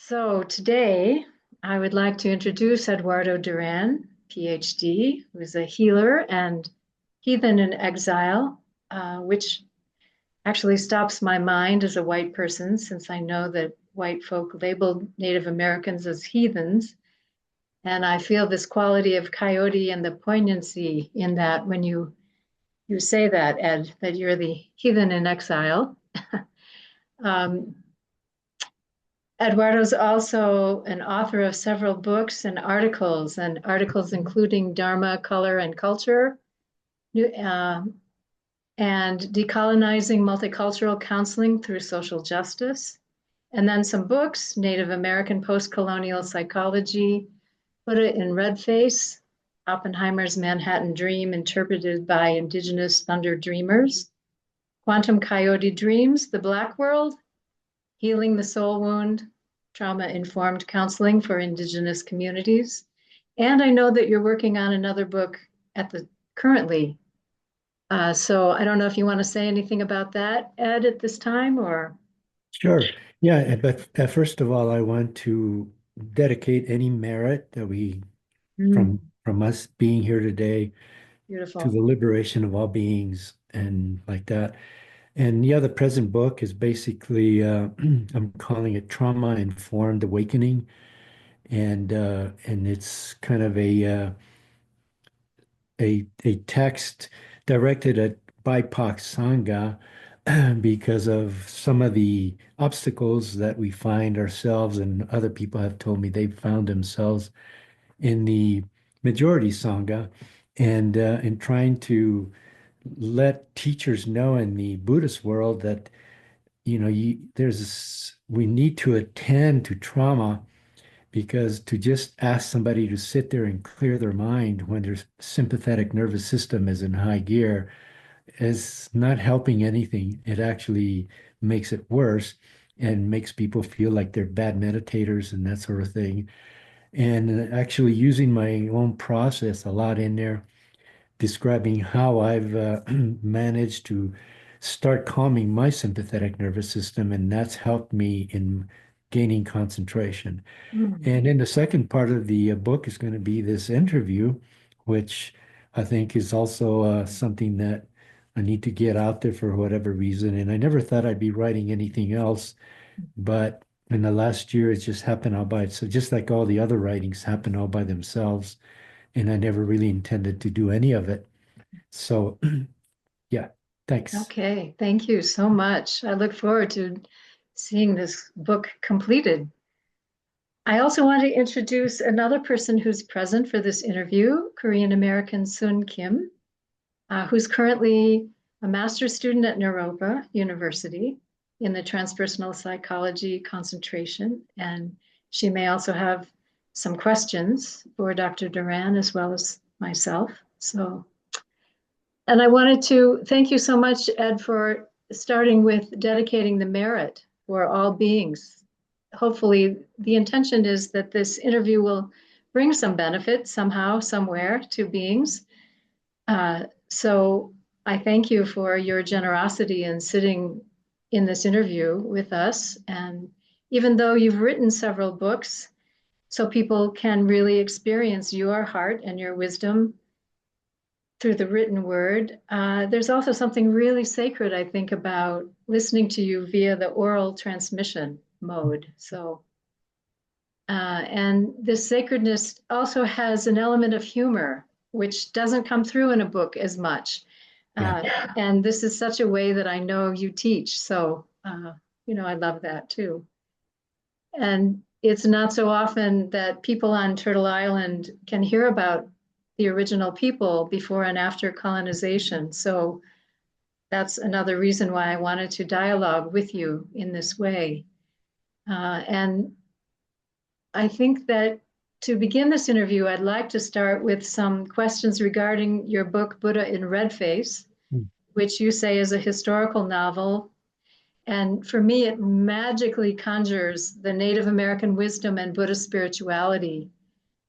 So today I would like to introduce Eduardo Duran, PhD, who is a healer and heathen in exile, which actually stops my mind as a white person since I know that white folk labeled Native Americans as heathens. And I feel this quality of coyote and the poignancy in that when you say that, Ed, that you're the heathen in exile. Um, Eduardo's also an author of several books and articles including Dharma, Color, and Culture, and decolonizing multicultural counseling through social justice. And then some books, Native American post-colonial psychology, Buddha in Red Face, Oppenheimer's Manhattan Dream interpreted by Indigenous Thunder Dreamers, Quantum Coyote Dreams, The Black World, Healing the Soul Wound, Trauma-Informed Counseling for Indigenous Communities. And I know that you're working on another book currently. So I don't know if you want to say anything about that, Ed, at this time, or? Sure. Yeah, but first of all, I want to dedicate any merit that we Mm, from us being here today to beautiful. the liberation of all beings and like that. And yeah, the present book is basically I'm calling it Trauma Informed Awakening, and it's kind of a text directed at BIPOC Sangha because of some of the obstacles that we find ourselves and other people have told me they've found themselves in the majority Sangha and in trying to let teachers know in the Buddhist world that we need to attend to trauma because to just ask somebody to sit there and clear their mind when their sympathetic nervous system is in high gear is not helping anything. It actually makes it worse and makes people feel like they're bad meditators and that sort of thing. And actually using my own process a lot in there, describing how I've managed to start calming my sympathetic nervous system, and that's helped me in gaining concentration. Mm. And then the second part of the book is going to be this interview, which I think is also something that I need to get out there for whatever reason. And I never thought I'd be writing anything else, but in the last year, it's just happened all by itself. So just like all the other writings happen all by themselves, and I never really intended to do any of it. So yeah, thanks. Okay, thank you so much. I look forward to seeing this book completed. I also want to introduce another person who's present for this interview, Korean American Sun Kim, who's currently a master's student at Naropa University in the transpersonal psychology concentration. And she may also have some questions for Dr. Duran as well as myself. And I wanted to thank you so much, Ed, for starting with dedicating the merit for all beings. Hopefully, the intention is that this interview will bring some benefit somehow, somewhere to beings. So I thank you for your generosity in sitting in this interview with us. And even though you've written several books, so people can really experience your heart and your wisdom through the written word, there's also something really sacred, I think, about listening to you via the oral transmission mode. And this sacredness also has an element of humor, which doesn't come through in a book as much. Yeah. Uh, and this is such a way that I know you teach. I love that too. And it's not so often that people on Turtle Island can hear about the original people before and after colonization. So that's another reason why I wanted to dialogue with you in this way. And I think that to begin this interview, I'd like to start with some questions regarding your book, Buddha in Red Face, which you say is a historical novel. And for me, it magically conjures the Native American wisdom and Buddhist spirituality.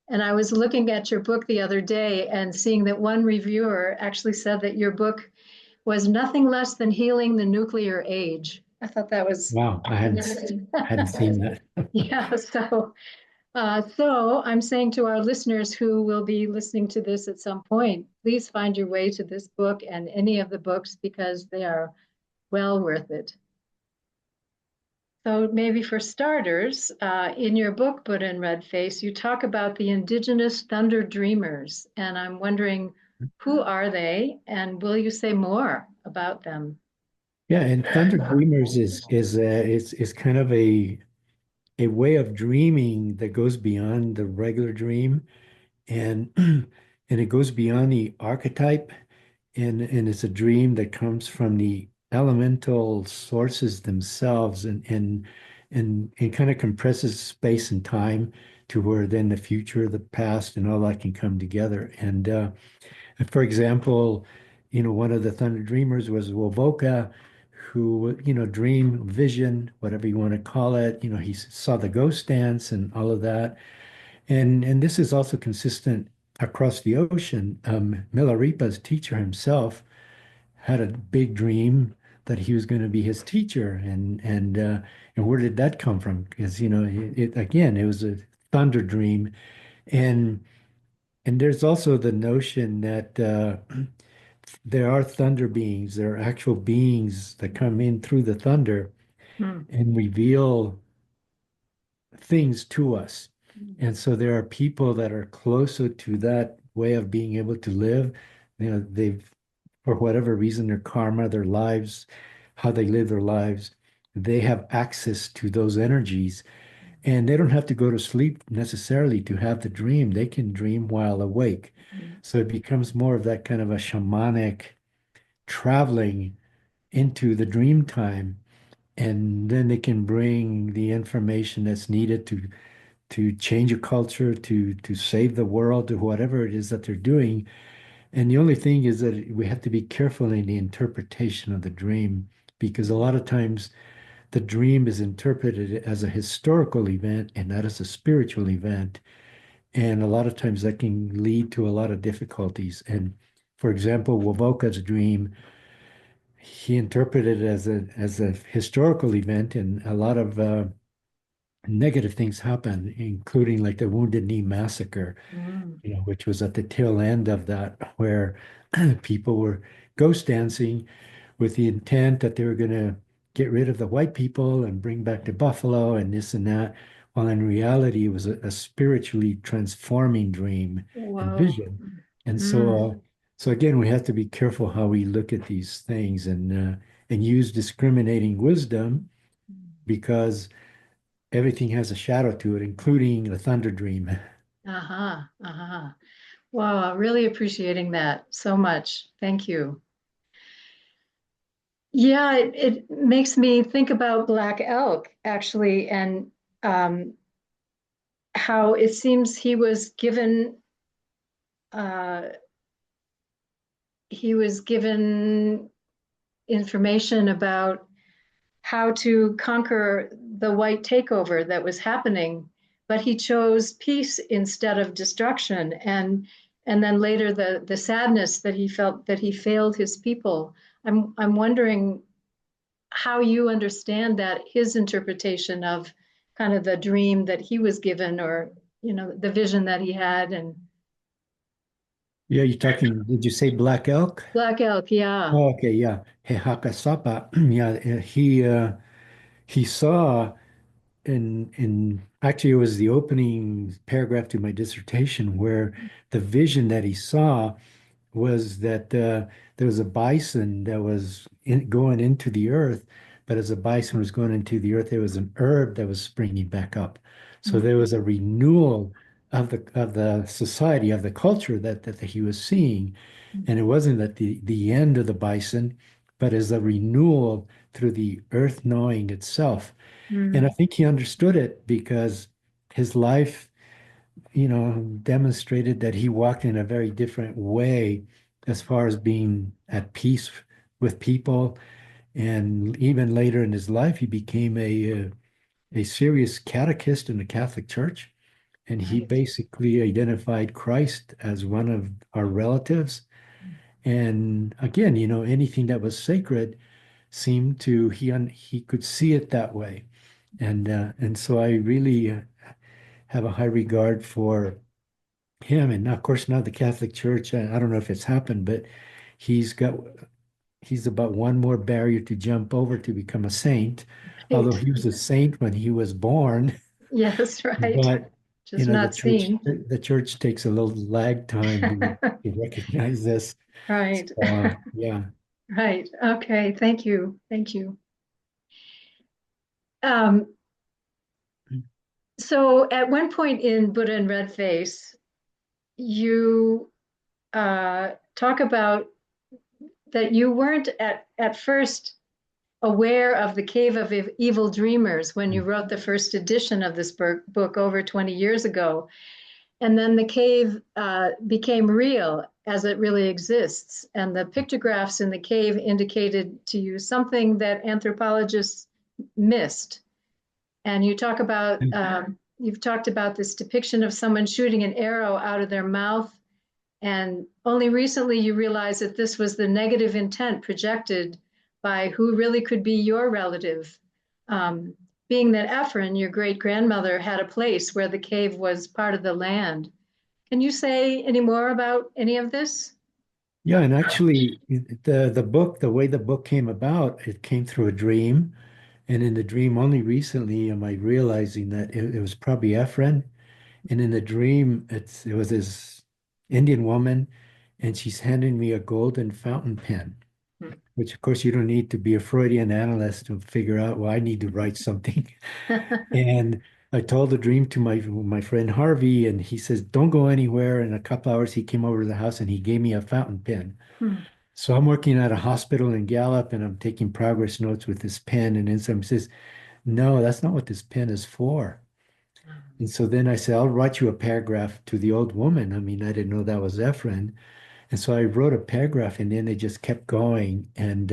And I was looking at your book the other day and seeing that one reviewer actually said that your book was nothing less than healing the nuclear age. I thought that was Wow, I hadn't seen that. yeah. So I'm saying to our listeners who will be listening to this at some point, please find your way to this book and any of the books because they are well worth it. So maybe for starters, in your book, Buddha in Red Face, you talk about the indigenous thunder dreamers, and I'm wondering who are they, and will you say more about them? Yeah, and Thunder Dreamers is kind of a way of dreaming that goes beyond the regular dream, and and it goes beyond the archetype, and it's a dream that comes from the elemental sources themselves, and it kind of compresses space and time to where then the future, the past, and all that can come together. And for example, one of the Thunder Dreamers was Wovoka, who, dream, vision, whatever you want to call it. He saw the ghost dance and all of that. And this is also consistent across the ocean. Milarepa's teacher himself had a big dream that he was going to be his teacher. And where did that come from? Because, again, it was a thunder dream. And and there's also the notion that there are thunder beings, there are actual beings that come in through the thunder Hmm. and reveal things to us. And so there are people that are closer to that way of being able to live. They've, for whatever reason, their karma, their lives, how they live their lives, they have access to those energies. And they don't have to go to sleep necessarily to have the dream. They can dream while awake. So it becomes more of that kind of a shamanic traveling into the dream time. And then they can bring the information that's needed to change a culture, to save the world, to whatever it is that they're doing. And the only thing is that we have to be careful in the interpretation of the dream, because a lot of times the dream is interpreted as a historical event and not as a spiritual event. And a lot of times that can lead to a lot of difficulties. And for example, Wovoka's dream, he interpreted it as a historical event, and a lot of negative things happen, including like the Wounded Knee massacre, Mm. which was at the tail end of that, where people were ghost dancing with the intent that they were going to get rid of the white people and bring back the buffalo and this and that, while in reality it was a spiritually transforming dream and Wow. vision. And Mm. so again, we have to be careful how we look at these things, and use discriminating wisdom, because everything has a shadow to it, including the thunder dream. Uh-huh. Uh-huh. Wow, really appreciating that so much. Thank you. Yeah, it makes me think about Black Elk actually, and um, how it seems uh, he was given information about how to conquer the white takeover that was happening, but he chose peace instead of destruction. And then later the sadness that he felt that he failed his people. I'm wondering how you understand that his interpretation of kind of the dream that he was given, or the vision that he had. And Yeah, you're talking, did you say black elk? Black Elk, yeah. Oh, okay, yeah. He Hakasapa. Yeah, he saw in actually it was the opening paragraph to my dissertation, where the vision that he saw was that there was a bison that was going into the earth, but as the bison was going into the earth, there was an herb that was springing back up. So there was a renewal of the society, of the culture that he was seeing, and it wasn't at the end of the bison, but as a renewal through the earth knowing itself. And I Mm, think he understood it because his life, demonstrated that he walked in a very different way as far as being at peace with people. And even later in his life, he became a serious catechist in the Catholic Church. And he right. basically identified Christ as one of our relatives. And again, anything that was sacred seemed to he could see it that way, and so I really have a high regard for him. And of course, now the Catholic Church. I don't know if it's happened, but he's got he's about one more barrier to jump over to become a saint. Although Right. he was a saint when he was born, Yes, right. but Just not seen. the church takes a little lag time to recognize this. Right. So, yeah. Right. Okay. Thank you. Thank you. Um, so at one point in Buddha and Red Face, you talk about that you weren't at first aware of the cave of evil dreamers when you wrote the first edition of this book over 20 years ago. And then the cave became real as it really exists. And the pictographs in the cave indicated to you something that anthropologists missed. And you've talked about this depiction of someone shooting an arrow out of their mouth. And only recently you realized that this was the negative intent projected by who really could be your relative. Um, Being that Ephron, your great grandmother, had a place where the cave was part of the land. Can you say any more about any of this? Yeah, and actually the book, the way the book came about, it came through a dream. And in the dream, only recently am I realizing that it was probably Ephron. And in the dream, it was this Indian woman, and she's handing me a golden fountain pen, which of course you don't need to be a Freudian analyst to figure out, well, I need to write something. And I told the dream to my friend Harvey, and he says, don't go anywhere. In a couple hours, he came over to the house and he gave me a fountain pen. So I'm working at a hospital in Gallup and I'm taking progress notes with this pen. And then someone says, no, that's not what this pen is for. And so then I said, I'll write you a paragraph to the old woman. I mean, I didn't know that was Ephron. And so I wrote a paragraph and then they just kept going. And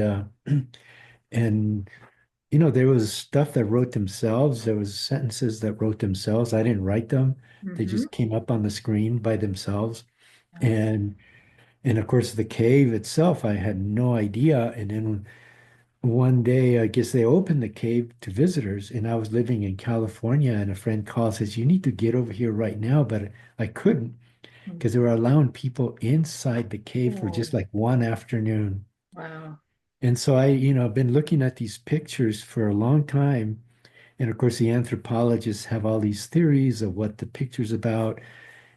there was stuff that wrote themselves. There was sentences that wrote themselves. I didn't write them. They Mhm. just came up on the screen by themselves. And and of course the cave itself, I had no idea. And then one day, I guess they opened the cave to visitors, and I was living in California, and a friend called, says, you need to get over here right now. But I couldn't because they were allowing people inside the cave for Oh, just like one afternoon. wow. And so I've been looking at these pictures for a long time. And of course, the anthropologists have all these theories of what the picture's about.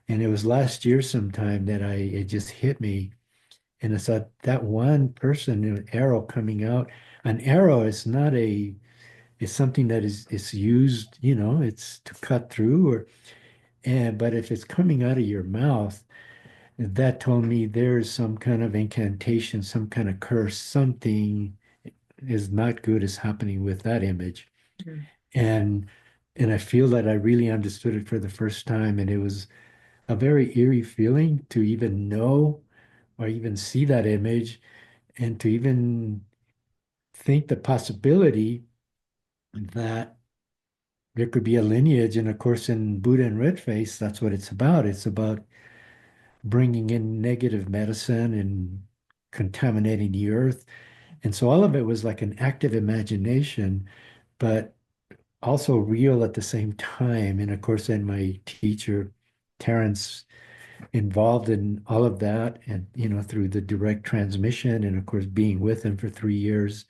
And it was last year sometime that it just hit me. And it's that one person, an arrow coming out. An arrow is not is something that is used, it's to cut through but if it's coming out of your mouth, that told me there's some kind of incantation, some kind of curse, something is not good is happening with that image. Mhm. And and I feel that I really understood it for the first time. And it was a very eerie feeling to even know or even see that image and to even think the possibility that there could be a lineage. And of course, in Buddha and Red Face, that's what it's about. It's about bringing in negative medicine and contaminating the earth. And so all of it was like an active imagination, but also real at the same time. And of course, then my teacher, Terrence, involved in all of that and, through the direct transmission and of course being with him for 3 years.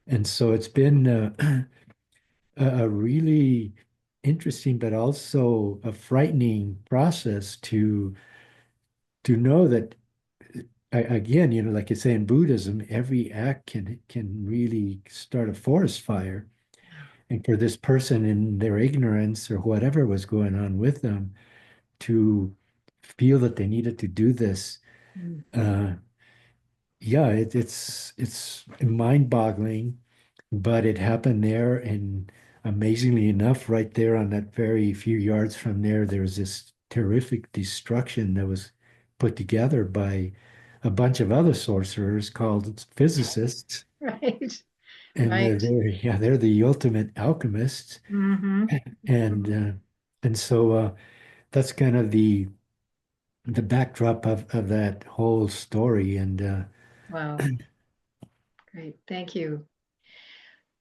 And so it's been a really interesting, but also a frightening process to know that again, like you say in Buddhism, every act can really start a forest fire. And for this person in their ignorance or whatever was going on with them to feel that they needed to do this, Mm. uh, yeah, it's mind-boggling, but it happened there, and amazingly enough, right there on that very few yards from there, there was this terrific destruction that was put together by a bunch of other sorcerers called physicists, Right. and Right. they're the ultimate alchemists, Hmm. and so that's kind of the backdrop of that whole story, and Wow. Great. Thank you.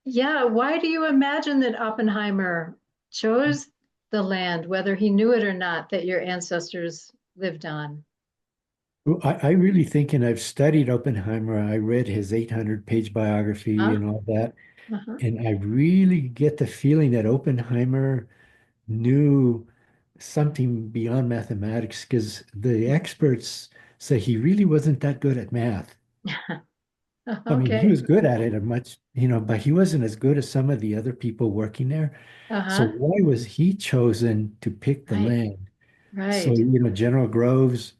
Yeah. Why do you imagine that Oppenheimer chose the land, whether he knew it or not, that your ancestors lived on? Well, I really think, and I've studied Oppenheimer, I read his 800-page biography Huh? and all that, Uh-huh. and I really get the feeling that Oppenheimer knew something beyond mathematics because the experts say he really wasn't that good at math. I mean, he Okay. was good at it a much, but he wasn't as good as some of the other people working there. So Uh-huh. why was he chosen to pick the Right. land? So, Right. General Groves,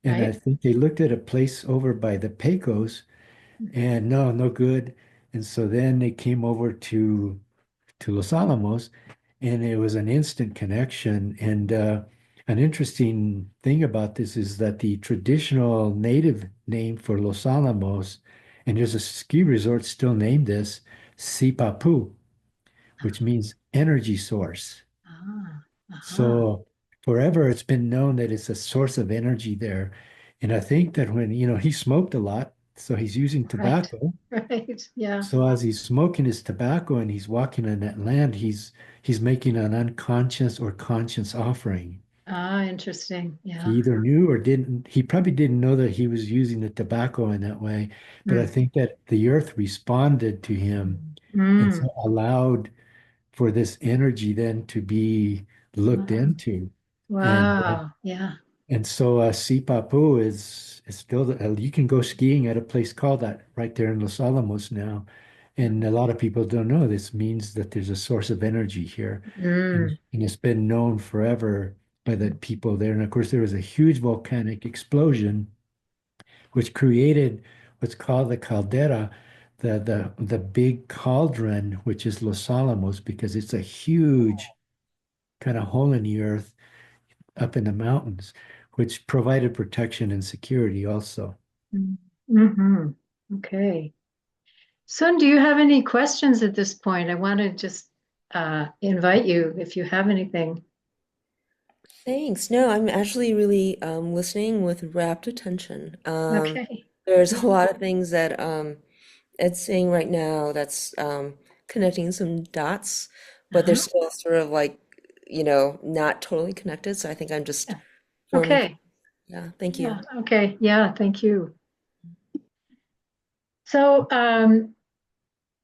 and I Right. think they looked at a place over by the Pecos and no, no good. And so then they came over to Los Alamos, and it was an instant connection. And an interesting thing about this is that the traditional native name for Los Alamos, and there's a ski resort still named this, Sipapu, which means energy source. Ah, uh-huh. So forever it's been known that it's a source of energy there. And I think that when, he smoked a lot, so he's using Right. tobacco. Right. Yeah. So as he's smoking his tobacco and he's walking on that land, he's making an unconscious or conscious offering. Ah, interesting. He Yeah. either knew or didn't. He probably didn't know that he was using the tobacco in that way, but I Mm. think that the earth responded to him and so Mm. allowed for this energy then to be looked Wow. into. And Wow. Yeah. so Sipapu is still you can go skiing at a place called that right there in Los Alamos now. And a lot of people don't know this means that there's a source of energy here. And, Mm. it's been known forever by the people there. And of course, there was a huge volcanic explosion which created what's called the caldera, the big cauldron, which is Los Alamos, because it's a huge kind of hole in the earth up in the mountains, which provided protection and security also. Mm-hmm. Okay. Sun, do you have any questions at this point? I want to just invite you if you have anything. Thanks. No, I'm actually really listening with rapt attention. Okay. There's a lot of things that it's saying right now that's connecting some dots, but they're Uh-huh. still sort of like, not totally connected. So I think I'm just Yeah. forming. Okay. Yeah, thank you. Yeah. Okay. Yeah. Thank you. So,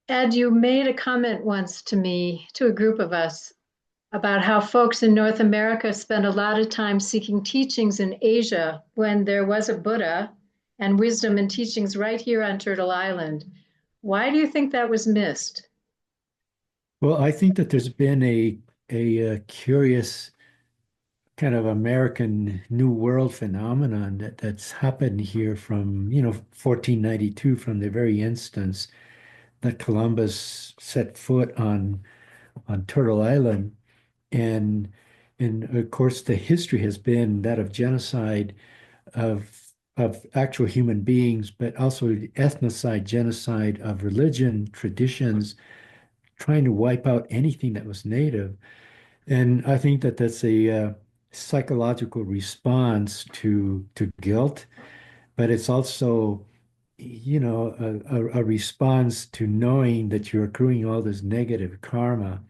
Ed, you made a comment once to me, to a group of us, about how folks in North America spend a lot of time seeking teachings in Asia when there was a Buddha and wisdom and teachings right here on Turtle Island. Why do you think that was missed? Well, I think that there's been a curious kind of American New World phenomenon that's happened here from, 1492, from the very instance that Columbus set foot on Turtle Island. And of course, the history has been that of genocide of actual human beings, but also ethnocide, genocide of religion, traditions, trying to wipe out anything that was native. And I think that that's a psychological response to guilt, but it's also, a response to knowing that you're accruing all this negative karma.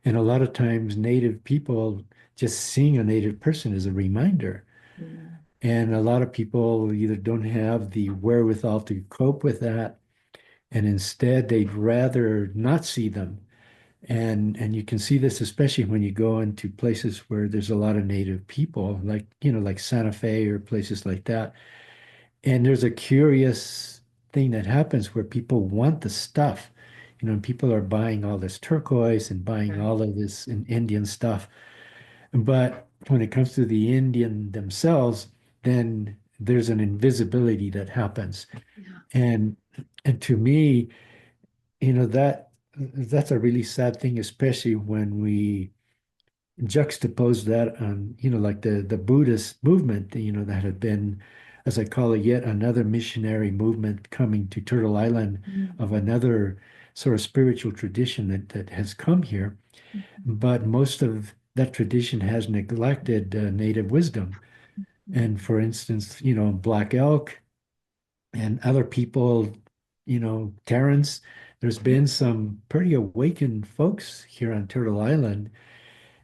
And a lot of times, Native people just seeing a Native person is a reminder. Mm, And a lot of people either don't have the wherewithal to cope with that, and instead they'd rather not see them. And you can see this especially when you go into places where there's a lot of Native people, like, like Santa Fe or places like that. And there's a curious thing that happens where people want the stuff. And people are buying all this turquoise and buying right. all of this Indian stuff. But when it comes to the Indian themselves, then there's an invisibility that happens. Yeah. And to me, that's a really sad thing, especially when we juxtapose that on, like the Buddhist movement, that had been, as I call it, yet another missionary movement coming to Turtle Island Mm, of another sort of spiritual tradition that has come here. But most of that tradition has neglected native wisdom. mm, And for instance, Black Elk and other people, Terrence, there's been some pretty awakened folks here on Turtle Island.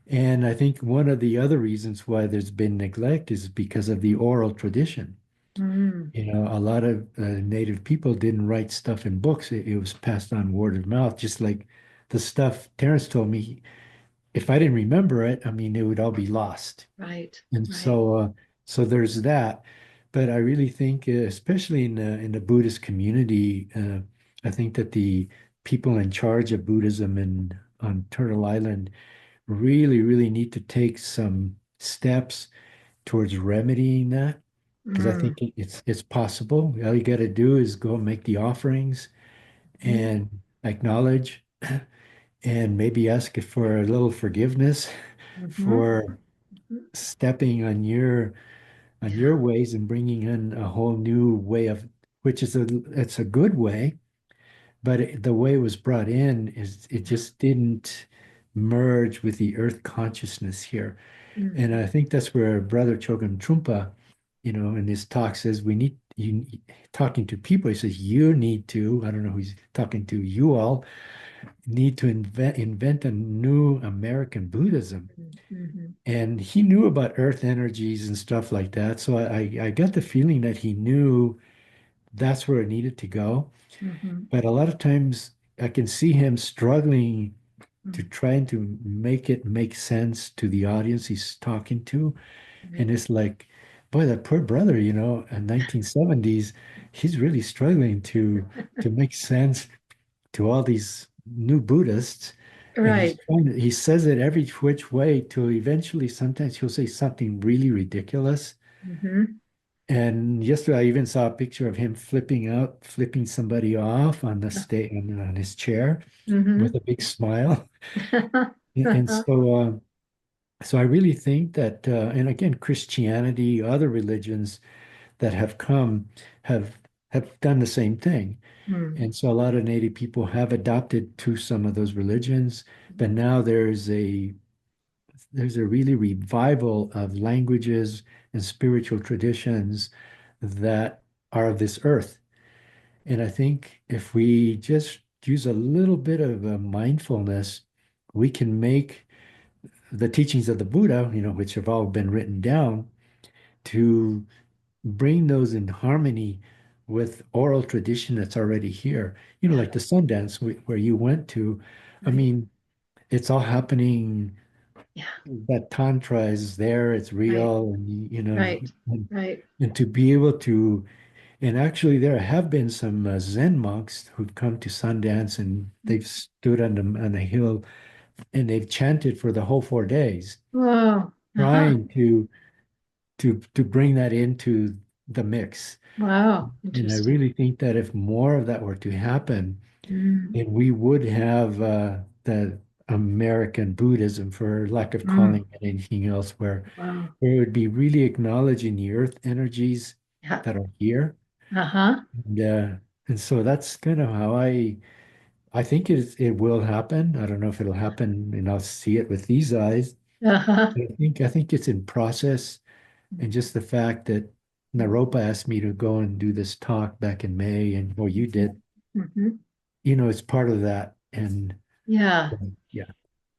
And I think one of the other reasons why there's been neglect is because of the oral tradition. Mm, A lot of Native people didn't write stuff in books. It was passed on word of mouth, just like the stuff Terrence told me. If I didn't remember it, I mean, it would all be lost. right, And right. so there's that. But I really think, especially in the Buddhist community, I think that the people in charge of Buddhism on Turtle Island really, really need to take some steps towards remedying that because I Mm, think it's possible. All you got to do is go make the offerings mhm, and acknowledge and maybe ask for a little forgiveness mhm, for mhm. stepping on your Yeah. ways and bringing in a whole new way of which is it's a good way, but the way it was brought in is it Yeah. just didn't merge with the earth consciousness here. And Mhm. I think that's where Brother Chogun Trungpa, in his talk says we need you talking to people. He says you need to. I don't know who he's talking to. You all need to invent a new American Buddhism. Mhm. And he knew about earth energies and stuff like that. So I got the feeling that he knew that's where it needed to go. Mhm. But a lot of times I can see him struggling to Mhm. trying to make it make sense to the audience he's talking to. And Right. it's like, boy, that poor brother, in 1970s, he's really struggling to make sense to all these new Buddhists. And Right. he says it every which way to eventually sometimes he'll say something really ridiculous. Mhm. And yesterday I even saw a picture of him flipping somebody off on the state on his chair with Mhm. a big smile. And so I really think that, and again, Christianity, other religions that have come have have done the same thing. Mm, And so a lot of Native people have adopted to some of those religions, but now there's a really revival of languages and spiritual traditions that are of this earth. And I think if we just use a little bit of mindfulness, we can make the teachings of the Buddha, which have all been written down, to bring those in harmony with oral tradition that's already here. yeah. Like the Sundance where you went to. I Right. mean, it's all happening. Yeah. That tantra is there, it's Right. real, and Right. and, Right. and to be able to, and actually there have been some Zen monks who've come to Sundance and they've stood on a hill and they've chanted for the whole 4 days, Whoa. Uh-huh. trying to bring that into the mix. Wow. And I Interesting. really think that if more of that were to happen, Mm, then we would have the American Buddhism, for lack of mm. calling it anything else, Wow. where it would be really acknowledging the earth energies Yeah. that are here. Uh-huh. And, and so that's kind of how I think it will happen. I don't know if it'll happen and I'll see it with these eyes. Uh-huh. I think it's in process. And just the fact that Naropa asked me to go and do this talk back in May, and well, you did, Mhm. it's part of that. And Yeah. yeah,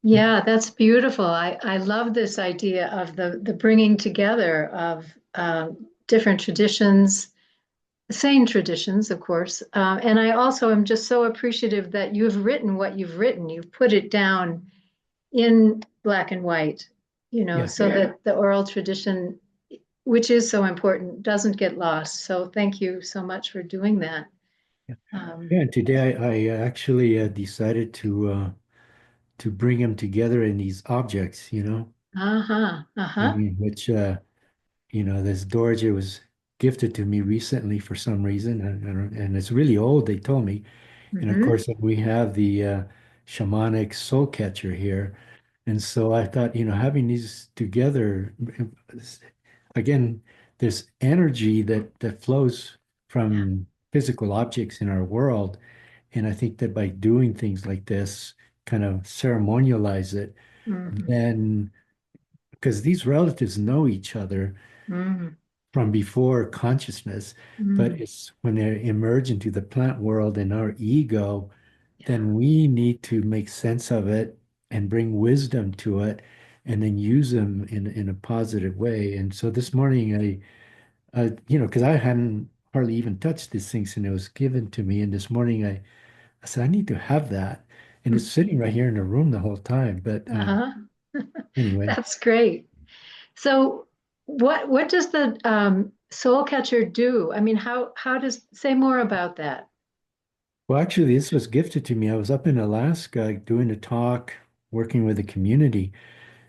Yeah, that's beautiful. I love this idea of the bringing together of different traditions, same traditions, of course. And I also am just so appreciative that you've written what you've written. You've put it down in black and white, yeah, so that the oral tradition, which is so important, doesn't get lost. So thank you so much for doing that. yeah. Um, Yeah, and today I actually decided to bring them together in these objects, uh-huh, I uh-huh. mean, which this Dorje was gifted to me recently for some reason, and it's really old, they told me. And of Hmm. course, we have the shamanic soul catcher here. And so I thought, having these together, again, there's energy that flows Yeah. from physical objects in our world. And I think that by doing things like this, kind of ceremonialize it, Hmm. then because these relatives know each other, Hmm. from before consciousness, but Mm, it's when they emerge into the plant world and our ego, yeah. then we need to make sense of it and bring wisdom to it and then use them in a positive way. And so this morning because I hadn't hardly even touched these things and it was given to me. And this morning I said, I need to have that. And it's sitting right here in the room the whole time. But Uh-huh. anyway, That's great. So what does the soul catcher do? I mean, how does say more about that? well, actually, this was gifted to me. I was up in Alaska doing a talk, working with a community,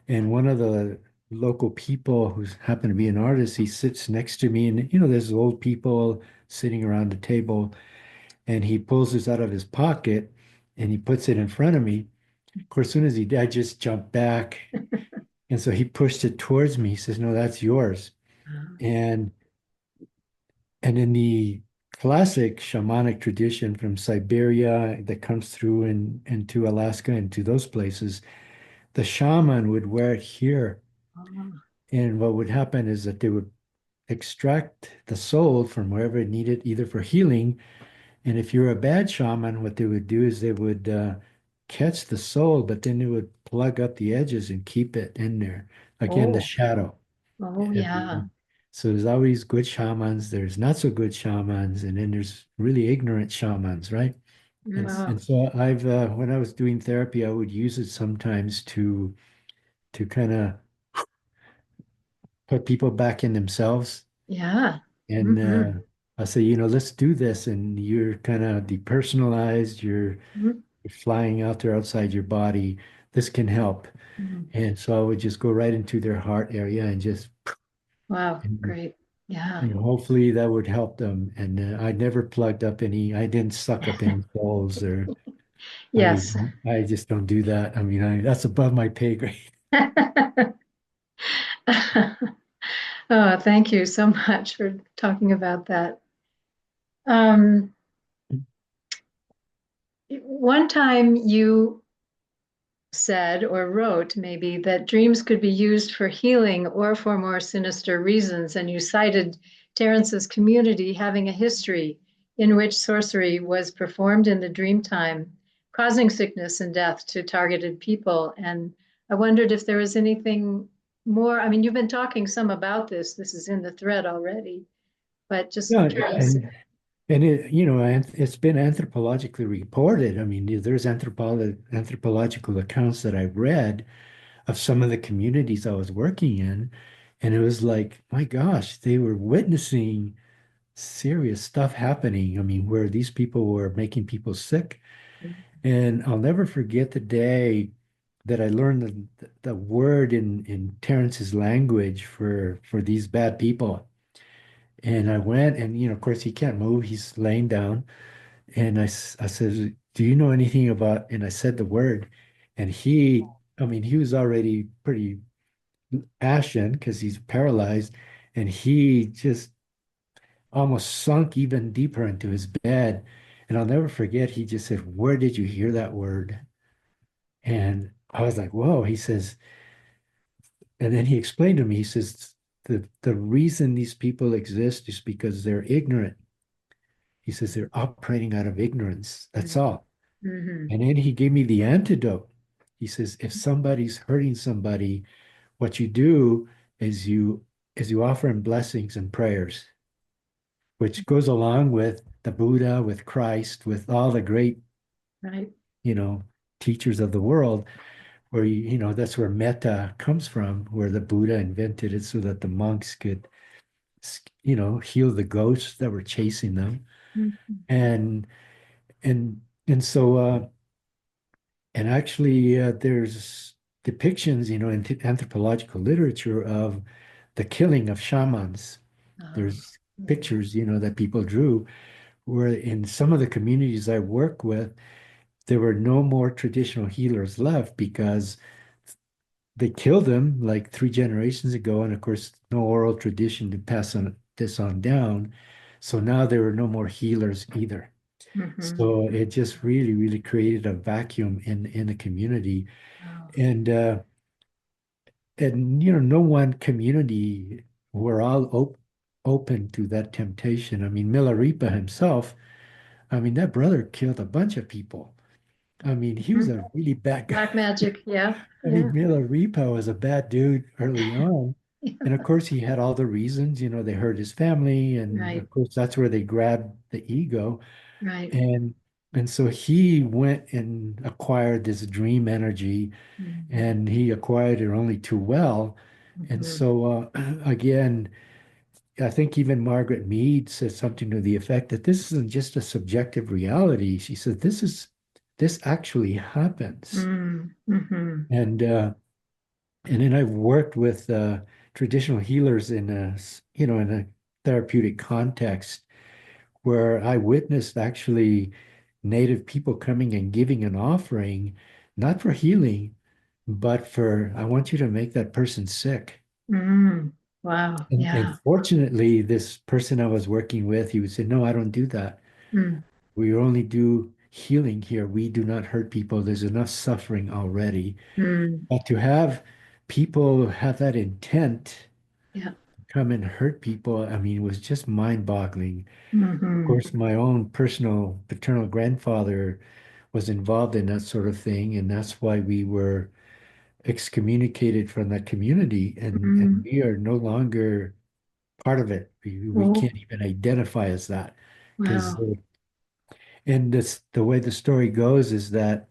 and one of the local people who's happened to be an artist, he sits next to me, and there's old people sitting around the table, and he pulls this out of his pocket and he puts it in front of me. Of course, as soon as he did, I just jumped back, and so he pushed it towards me. He says, "No, that's yours." And And in the classic shamanic tradition from Siberia that comes through into Alaska and to those places, the shaman would wear it here. Oh, And what would happen is that they would extract the soul from wherever it needed, either for healing. And if you're a bad shaman, what they would do is they would catch the soul, but then they would plug up the edges and keep it in there, like in the oh, shadow. oh, yeah. And so there's always good shamans, there's not so good shamans, and then there's really ignorant shamans, right? And Wow. so I've when I was doing therapy, I would use it sometimes to kind of put people back in themselves. Yeah. And Hmm. I say, let's do this. And you're kind of depersonalized, you're flying out there outside your body. This can help. And so I would just go right into their heart area and just Wow. and Great. Yeah. hopefully that would help them. And I never plugged up any, I didn't suck up any souls or, I Yes. mean, I just don't do that. I mean, that's above my pay grade. Oh, thank you so much for talking about that. Um, one time you said or wrote maybe that dreams could be used for healing or for more sinister reasons, and you cited Terence's community having a history in which sorcery was performed in the dream time, causing sickness and death to targeted people. And I wondered if there was anything more. I mean, you've been talking some about this. This is in the thread already, but just Yeah, curious. it's been anthropologically reported. I mean, there's anthropological accounts that I've read of some of the communities I was working in, and it was like, my gosh, they were witnessing serious stuff happening. I mean, where these people were making people sick. And I'll never forget the day that I learned the word in Terrence's language for these bad people. And I went and, of course, he can't move. He's laying down. And I said, do you know anything about, and I said the word. And I mean, he was already pretty ashen because he's paralyzed. And he just almost sunk even deeper into his bed. And I'll never forget, he just said, where did you hear that word? And I was like, whoa. He says, and then he explained to me, he says, the reason these people exist is because they're ignorant. He says they're operating out of ignorance. That's all. Mm-hmm. And then he gave me the antidote. He says, if somebody's hurting somebody, what you do is you offer him blessings and prayers, which goes along with the Buddha, with Christ, with all the great, Right. you know, teachers of the world, where that's where metta comes from, where the Buddha invented it so that the monks could, heal the ghosts that were chasing them. Mhm. And and so and actually there's depictions, in anthropological literature of the killing of shamans. Oh, There's yeah. pictures, that people drew where in some of the communities I work with, there were no more traditional healers left because they killed them like 3 generations ago. And of course, no oral tradition to pass this on down. So now there were no more healers either. Mhm. So it just really, really created a vacuum in the community. Wow. And no one community were all open to that temptation. I mean, Milarepa himself, I mean, that brother killed a bunch of people. I mean, he was Mhm. a really bad guy. Black magic. Yeah. I mean, Yeah. Milarepa was a bad dude early on. And of course, he had all the reasons, they hurt his family. And Right. of course, that's where they grabbed the ego. Right. And and so he went and acquired this dream energy, Mhm. and he acquired it only too well. And Mhm. so again, I think even Margaret Mead said something to the effect that this isn't just a subjective reality. She said this actually happens. Mm. Mhm. And then I've worked with traditional healers in in a therapeutic context where I witnessed actually native people coming and giving an offering, not for healing, but for, I want you to make that person sick. Mm. Wow. And Yeah. fortunately, this person I was working with, he would say, no, I don't do that. Mm. We only do healing here. We do not hurt people. There's enough suffering already. Mm. But to have people have that intent Yeah. to come and hurt people, I mean, it was just mind-boggling. Of Mhm. course, my own personal paternal grandfather was involved in that sort of thing, and that's why we were excommunicated from that community, and Mm. we are no longer part of it. We Oh, can't even identify as that because, wow. and this the way the story goes is that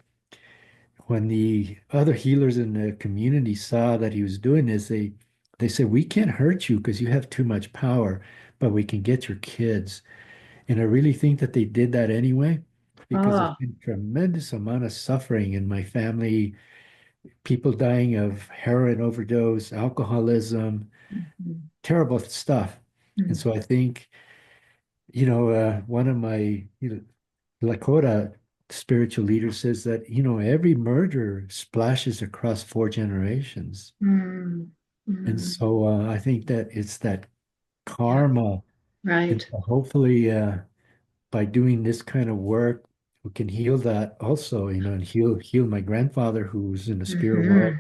when the other healers in the community saw that he was doing this, they said, "We can't hurt you because you have too much power, but we can get your kids." And I really think that they did that anyway, because there's Oh. been tremendous amount of suffering in my family, people dying of heroin overdose, alcoholism, Mhm. terrible stuff. And Mm. so I think, one of my, Lakota spiritual leaders says that, every murder splashes across 4 generations. Mm. And Mm. so I think that it's that Yeah. karma. And Right. so hopefully, by doing this kind of work, we can heal that also, and heal my grandfather who's in the spirit Mhm. world.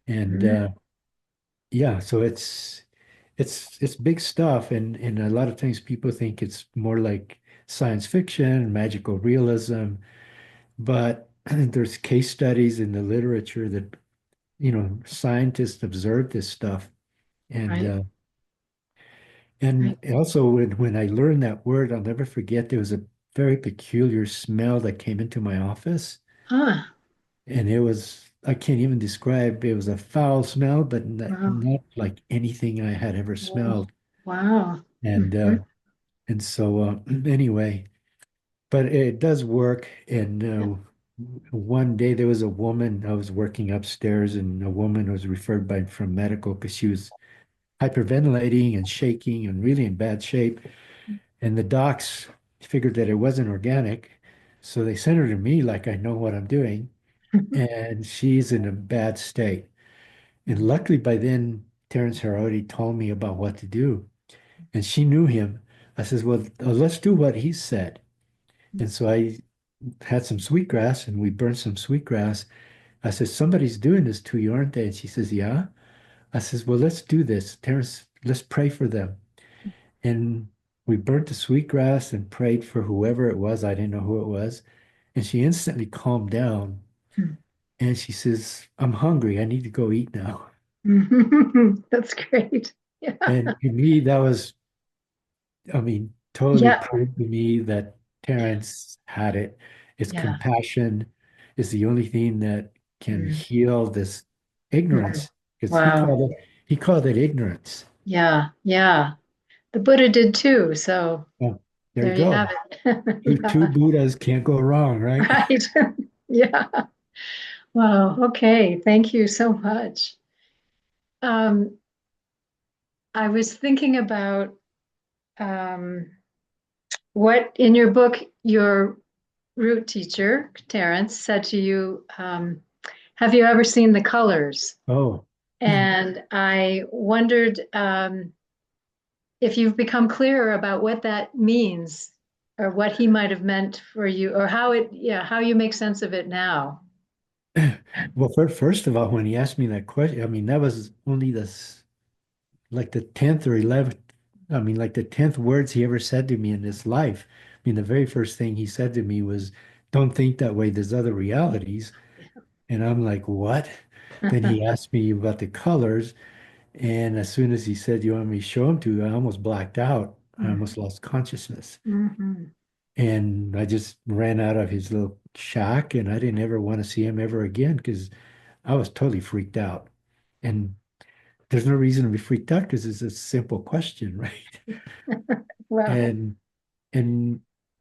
And Mm. yeah, so it's big stuff, and a lot of times people think it's more like science fiction, magical realism, but there's case studies in the literature that scientists observe this stuff, and Right. uh, Right. and also when I learned that word, I'll never forget there was a very peculiar smell that came into my office, Ah. and it was I can't even describe. It was a foul smell, but Wow. not like anything I had ever Oh, smelled. wow. And Mhm. uh, and so anyway, but it does work. And Yeah. one day there was a woman. I was working upstairs, and a woman was referred by from medical because she was hyperventilating and shaking and really in bad shape. And the docs figured that it wasn't organic, so they sent her to me like I know what I'm doing. And she's in a bad state. And luckily by then, Terrence had already told me about what to do. And she knew him. I says, well, let's do what he said. And so I had some sweetgrass and we burned some sweetgrass. I said, somebody's doing this to you, aren't they? And she says, yeah. I says, well, let's do this. Terrence, let's pray for them. And we burnt the sweetgrass and prayed for whoever it was. I didn't know who it was. And she instantly calmed down. And she says, I'm hungry. I need to go eat now. Mhm. That's great. Yeah. And to me, that was, I mean, totally Yeah. proved to me that Terrence had it. His Yeah. compassion is the only thing that can Mm. heal this Mhm. ignorance, because Wow. he called it ignorance. Yeah. Yeah. The Buddha did too. So Oh, there you there you go. have it. Two Yeah. Buddhas can't go wrong, right? Right. Yeah. Wow. Okay. Thank you so much. Um, I was thinking about um, what in your book your root teacher, Terrence, said to you, have you ever seen the colors? Oh, And I wondered if you've become clearer about what that means or what he might have meant for you or how you make sense of it now. well, first of all, when he asked me that question, I mean, that was only like the 10th or 11th I mean, like the 10th words he ever said to me in his life. I mean, the very first thing he said to me was, "Don't think that way. There's other realities." And I'm like, "What?" Then he asked me about the colors. And as soon as he said, "You want me to show them to you?" I almost blacked out. I almost lost consciousness. Mhm. And I just ran out of his little shack and I didn't ever want to see him ever again because I was totally freaked out. And there's no reason to be freaked out because it's a simple question, right? Wow. And and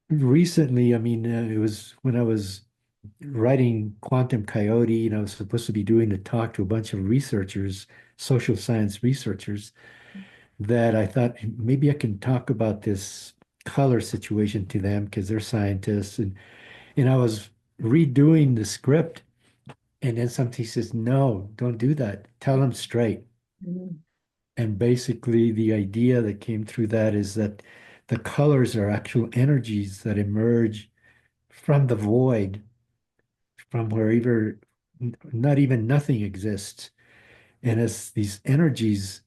recently, I mean, it was when I was writing Quantum Coyote, and I was supposed to be doing a talk to a bunch of researchers, social science researchers, that I thought maybe I can talk about this color situation to them because they're scientists. And I was redoing the script, and then somebody says, "No, don't do that. Tell them straight." Mhm. And basically, the idea that came through that is that the colors are actual energies that emerge from the void, from wherever not even nothing exists. And as these energies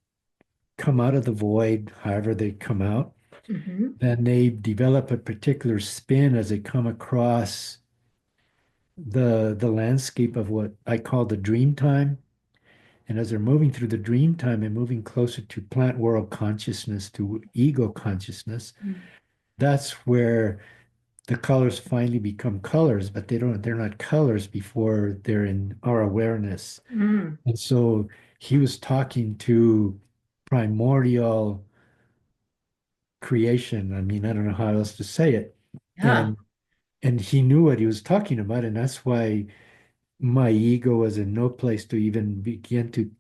come out of the void, however they come out, Mhm. then they develop a particular spin as they come across the landscape of what I call the dream time. And as they're moving through the dream time and moving closer to plant world consciousness, to ego consciousness, Mhm. that's where the colors finally become colors, but they're not colors before they're in our awareness. Mhm. And so he was talking to primordial creation. I mean, I don't know how else to say it. Yeah. And and he knew what he was talking about, and that's why my ego was in no place to even begin to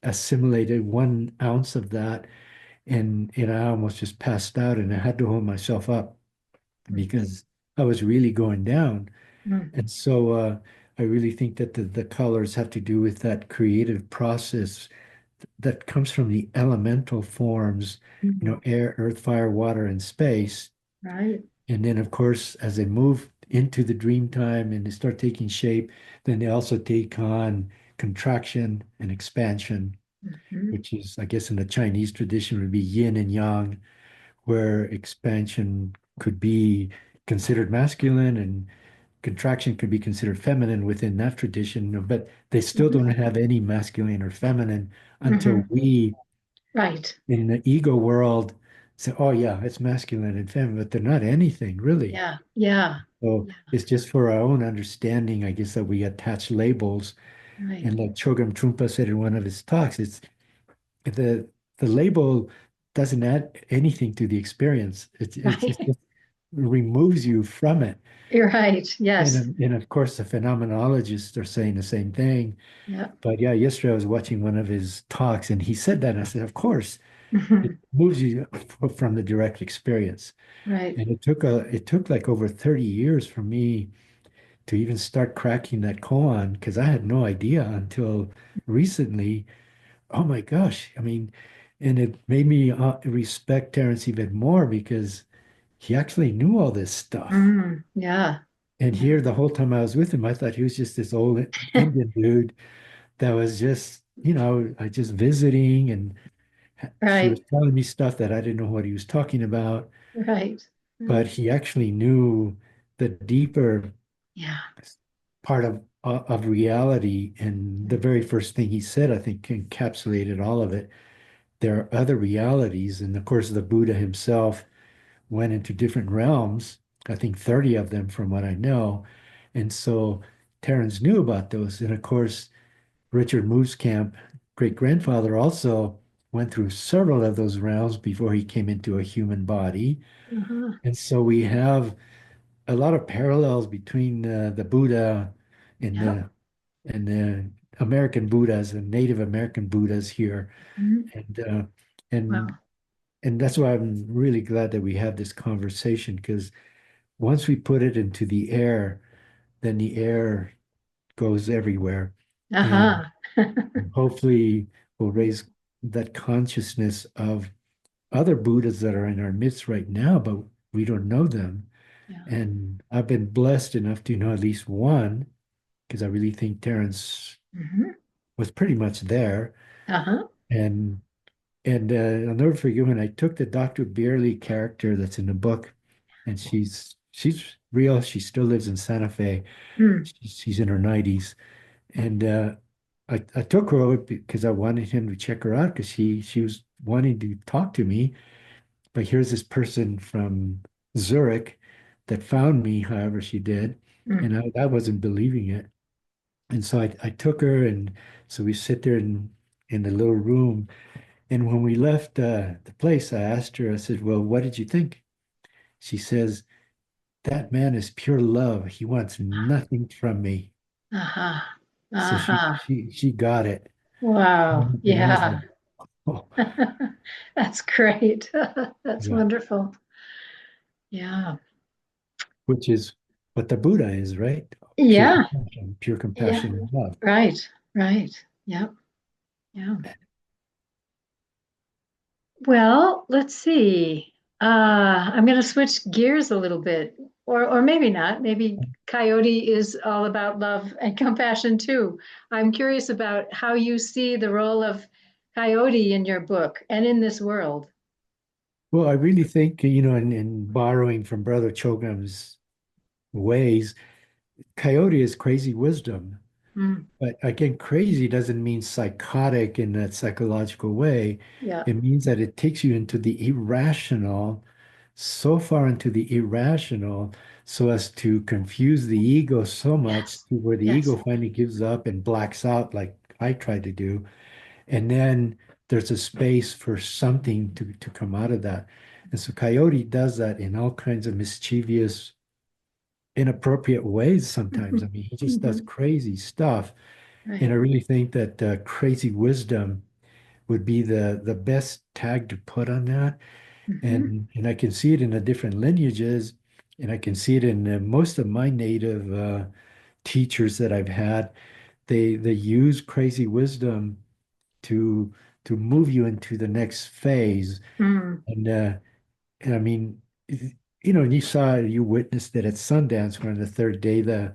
assimilate 1 ounce of that. And I almost just passed out, and I had to hold myself up because I was really going down. Mhm. And so I really think that the colors have to do with that creative process that comes from the elemental forms, Mhm. air, earth, fire, water, and space. Right. And then, of course, as they move into the dream time and they start taking shape, then they also take on contraction and expansion, Mhm. which is, I guess, in the Chinese tradition would be yin and yang, where expansion could be considered masculine and contraction could be considered feminine within that tradition, but they still Mhm. don't have any masculine or feminine until Mhm. we Right. in the ego world say, "Oh, yeah, it's masculine and feminine," but they're not anything really. Yeah. Yeah. So Yeah. it's just for our own understanding, I guess, that we attach labels. Right. And like Chogyam Trungpa said in one of his talks, it's the the label doesn't add anything to the experience. It Right. just removes you from it. You're right. Yes. And of course, the phenomenologists are saying the same thing. Yeah. But yeah, yesterday I was watching one of his talks, and he said that, and I said, "Of course, it Mhm. moves you from the direct experience." Right. And it took like over 30 years for me to even start cracking that koan because I had no idea until recently. Oh my gosh. I mean, and it made me respect Terrence even more because he actually knew all this stuff. Yeah. And Yeah. here, the whole time I was with him, I thought he was just this old Indian dude that was just, just visiting. And he was Right. telling me stuff that I didn't know what he was talking about. Right. But Right. he actually knew the deeper Yeah. part of reality. And the very first thing he said, I think, encapsulated all of it. There are other realities. And of course, the Buddha himself went into different realms, I think 30 of them from what I know. And so Terrence knew about those. And of course, Richard Muskamp, great grandfather, also went through several of those realms before he came into a human body. Uh-huh. And so we have a lot of parallels between the Buddha and Yep. the American Buddhas and Native American Buddhas here. Mhm. And uh, and Wow. and that's why I'm really glad that we have this conversation because once we put it into the air, then the air goes everywhere. And Uh-huh. hopefully we'll raise that consciousness of other Buddhas that are in our midst right now, but we don't know them. Yeah. And I've been blessed enough to know at least one, because I really think Terrence Mhm. was pretty much there. Uh-huh. And And I'll never forget when I took the Dr. Beerley character that's in the book, and she's real. She still lives in Santa Fe. Mm, She's in her 90s. And I took her over because I wanted him to check her out because she was wanting to talk to me. But here's this person from Zurich that found me, however she did, mm. and I wasn't believing it. And so I took her, and so we sit there in the little room. And when we left the place, I asked her, I said, "Well, what did you think?" She says, "That man is pure love. He wants nothing from me." Uh-huh. So Uh-huh. she got it. Wow. And I was Yeah. like, oh, That's great. That's yeah, wonderful. Yeah. which is what the Buddha is, right? Yeah. Pure Yeah. compassion and love. Right. Right. Yep. Yeah. Well, let's see. I'm going to switch gears a little bit, or maybe not. Maybe Coyote is all about love and compassion too. I'm curious about how you see the role of Coyote in your book and in this world. Well, I really think, in borrowing from Brother Chogram's ways, coyote is crazy wisdom. Mm, But again, crazy doesn't mean psychotic in that psychological way. yeah. It means that it takes you into the irrational, so far into the irrational, so as to confuse the ego so much Yes. to where the Yes. ego finally gives up and blacks out, like I tried to do. And then there's a space for something to come out of that. And so Coyote does that in all kinds of mischievous, inappropriate ways sometimes. I mean, he just does Mhm. crazy stuff. And I Right. really think that crazy wisdom would be the best tag to put on that. Mhm. And I can see it in the different lineages, and I can see it in most of my native teachers that I've had. They use crazy wisdom to to move you into the next phase. Mm, And I mean, and you witnessed it at Sundance where on the third day the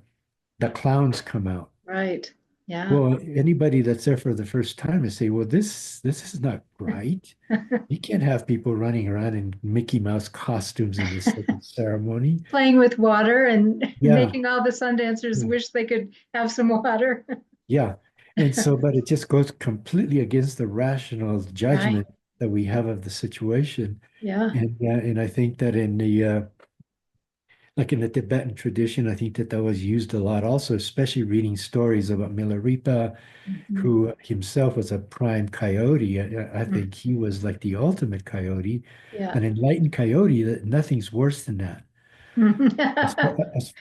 clowns come out. right. Yeah. Well, anybody that's there for the first time is say, well, this is not right. You can't have people running around in Mickey Mouse costumes in this ceremony. Playing with water and Yeah, making all the sun dancers yeah, wish they could have some water. yeah. And so, but it just goes completely against the rational Right. judgment that we have of the situation. Yeah. And I think that in the like in the Tibetan tradition, I think that that was used a lot also, especially reading stories about Milarepa, Mhm. who himself was a prime coyote. I Mm. think he was like the ultimate coyote, Yeah. an enlightened coyote. That nothing's worse than that.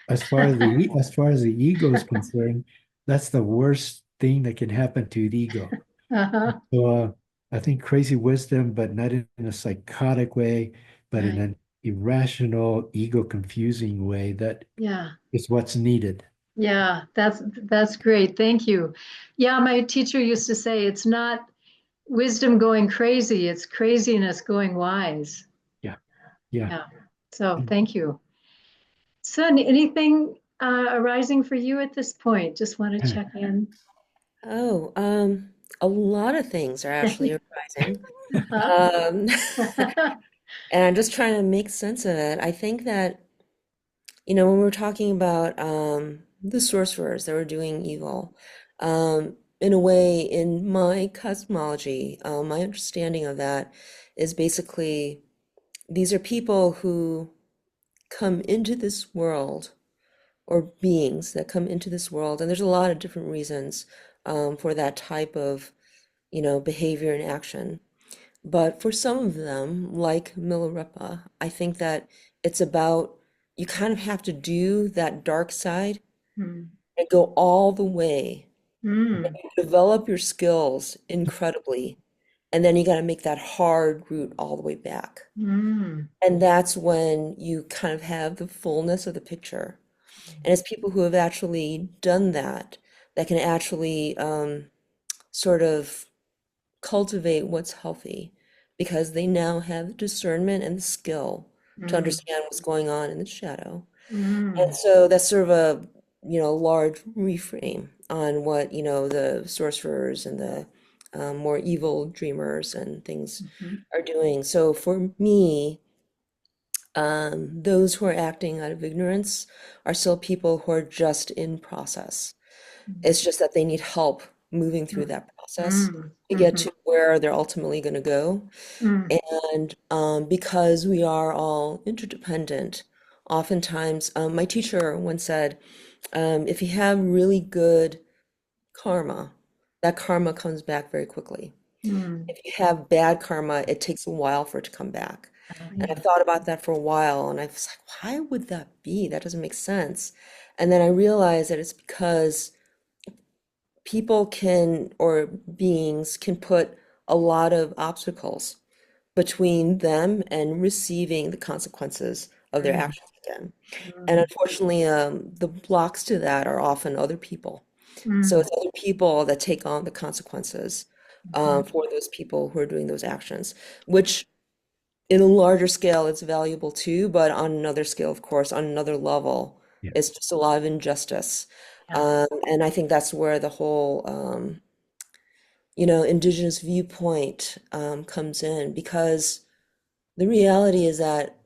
As far as the ego is concerned, that's the worst thing that can happen to the ego. Uh-huh. So I think crazy wisdom, but not in a psychotic way, but in Right. an irrational, ego confusing way that Yeah. is what's needed. Yeah. That's great. Thank you. Yeah, my teacher used to say it's not wisdom going crazy, it's craziness going wise. Yeah, yeah. Yeah. So thank you. So anything arising for you at this point? Just want to check in. Oh, a lot of things are actually arising. Uh-huh. Um, and I'm just trying to make sense of it. I think that, when we're talking about the sorcerers that were doing evil, in a way, in my cosmology, my understanding of that is basically these are people who come into this world, or beings that come into this world, and there's a lot of different reasons for that type of, behavior and action. But for some of them, like Milarepa, I think that it's about you kind of have to do that dark side Mm. and go all the way, Mm. develop your skills incredibly, and then you got to make that hard route all the way back. Mm. And that's when you kind of have the fullness of the picture. And it's people who have actually done that that can actually sort of cultivate what's healthy because they now have the discernment and the skill to Mm. understand what's going on in the shadow. And Mm. so that's sort of a, large reframe on what, the sorcerers and the more evil dreamers and things Mhm. are doing. So for me, those who are acting out of ignorance are still people who are just in process. It's just that they need help moving through Mm, that process mm, to get mhm, to where they're ultimately going to go. mm, And because we are all interdependent, oftentimes, my teacher once said, if you have really good karma, that karma comes back very quickly. mm. If you have bad karma, it takes a while for it to come back. Oh, And I yeah. thought about that for a while, and I was like, why would that be? That doesn't make sense. And then I realized that it's because people can, or beings can put a lot of obstacles between them and receiving the consequences of their Mm, actions again. And mm, unfortunately, the blocks to that are often other people. So mm, it's other people that take on the consequences mhm. for those people who are doing those actions, which in a larger scale, it's valuable too, but on another scale, of course, on another level, Yeah. it's just a lot of injustice. Yeah. And I think that's where the whole, indigenous viewpoint comes in, because the reality is that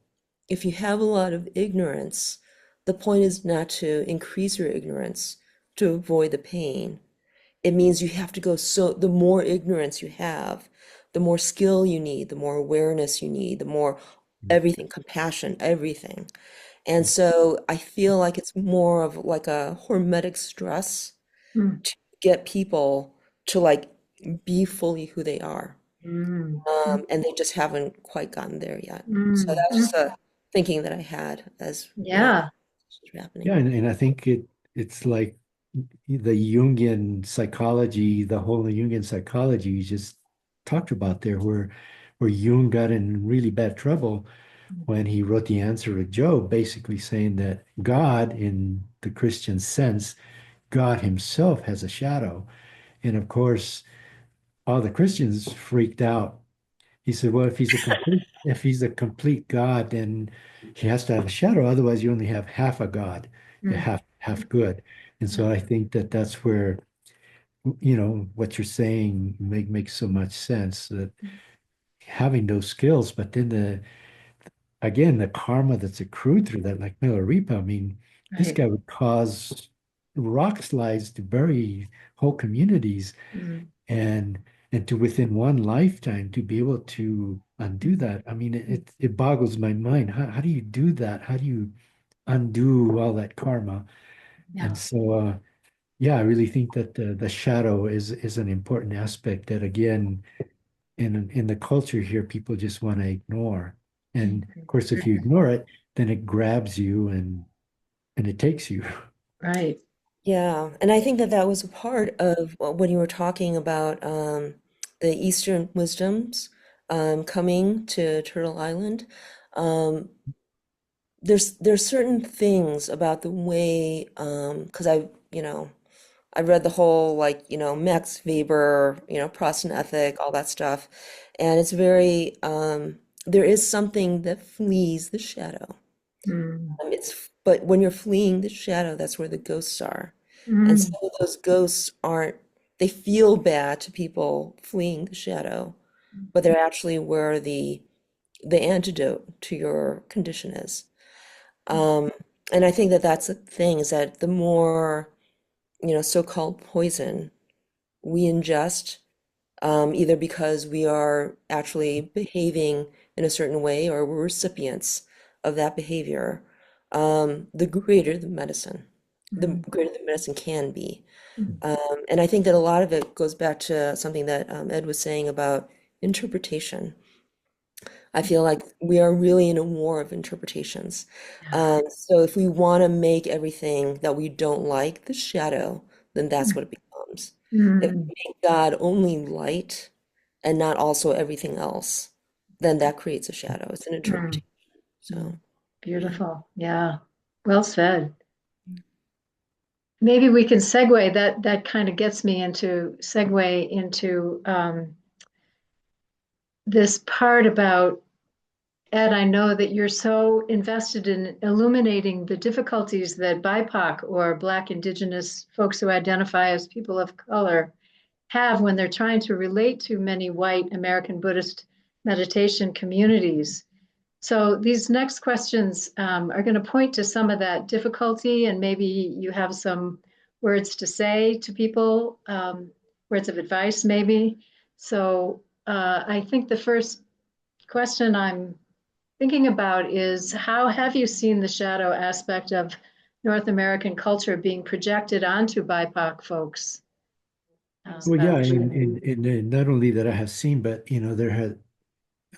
if you have a lot of ignorance, the point is not to increase your ignorance to avoid the pain. It means you have to go, so the more ignorance you have, the more skill you need, the more awareness you need, the more Mm, everything, compassion, everything. And so I feel like it's more of like a hormetic stress Mm, to get people to like be fully who they are. mm, mm, And they just haven't quite gotten there yet. So mm, that's mm. just a thinking that I had as, Yeah. this was happening. Yeah, and I think it's like the Jungian psychology, the whole Jungian psychology you just talked about there, where Jung got in really bad trouble when he wrote the answer to Job, basically saying that God, in the Christian sense, God himself has a shadow. And of course, all the Christians freaked out. He said, well, if he's a complete God, then he has to have a shadow. Otherwise, you only have half a God, Mm, half good. And yeah. so I think that that's where, what you're saying makes so much sense, that having those skills, but then again, the karma that's accrued through that, like Milarepa, I mean, this Right. guy would cause rock slides to bury whole communities, Mm, and to within one lifetime to be able to undo that. I mean, it boggles my mind. How do you do that? How do you undo all that karma? And yeah. so yeah, I really think that the shadow is an important aspect that, again, in the culture here, people just want to ignore. And of course, if you Mhm. ignore it, then it grabs you and it takes you. Right. Yeah, and I think that that was a part of when you were talking about the Eastern wisdoms coming to Turtle Island. Um, there's certain things about the way because I read the whole like Max Weber, Protestant ethic, all that stuff, and it's very there is something that flees the shadow. Mm, But when you're fleeing the shadow, that's where the ghosts are. And mm, some of those ghosts aren't, they feel bad to people fleeing the shadow, but they're actually where the antidote to your condition is. Um, and I think that that's the thing, is that the more, so-called poison we ingest, either because we are actually behaving in a certain way or we're recipients of that behavior, the greater the medicine, the mm, greater the medicine can be. mm. And I think that a lot of it goes back to something that Ed was saying about interpretation. I feel like we are really in a war of interpretations. Yeah. So if we want to make everything that we don't like the shadow, then that's what it becomes. If Mm, we make God only light and not also everything else, then that creates a shadow. It's an mm, interpretation. So, mm. Beautiful. Yeah. Well said. Maybe we can segue that kind of gets me into segue into this part about Ed. I know that you're so invested in illuminating the difficulties that BIPOC or Black Indigenous folks who identify as people of color have when they're trying to relate to many white American Buddhist meditation communities. So these next questions are going to point to some of that difficulty, and maybe you have some words to say to people, words of advice, maybe. So I think the first question I'm thinking about is, how have you seen the shadow aspect of North American culture being projected onto BIPOC folks? Well, yeah, About and not only that I have seen, but there have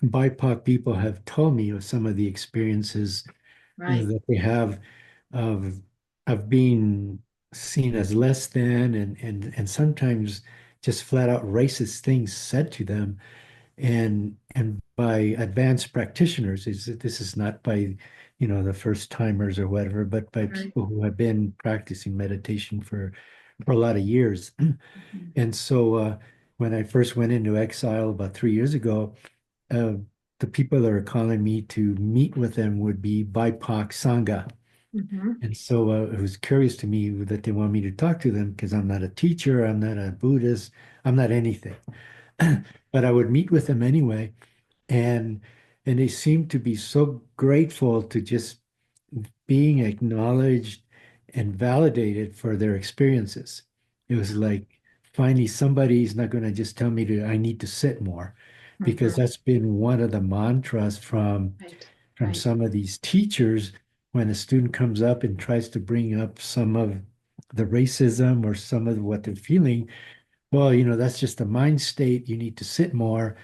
BIPOC people have told me of some of the experiences right, that they have of being seen as less than, and sometimes just flat out racist things said to them, and by advanced practitioners. This is not by the first timers or whatever, but by right. people who have been practicing meditation for a lot of years. And so when I first went into exile about 3 years ago, uh, the people that are calling me to meet with them would be BIPOC Sangha. Mm-hmm. And so it was curious to me that they want me to talk to them because I'm not a teacher, I'm not a Buddhist, I'm not anything. But I would meet with them anyway, and they seemed to be so grateful to just being acknowledged and validated for their experiences. It was like finally somebody's not going to just tell me I need to sit more, because Mm-hmm. that's been one of the mantras Right, from right. some of these teachers when a student comes up and tries to bring up some of the racism or some of what they're feeling. Well, that's just a mind state. You need to sit more.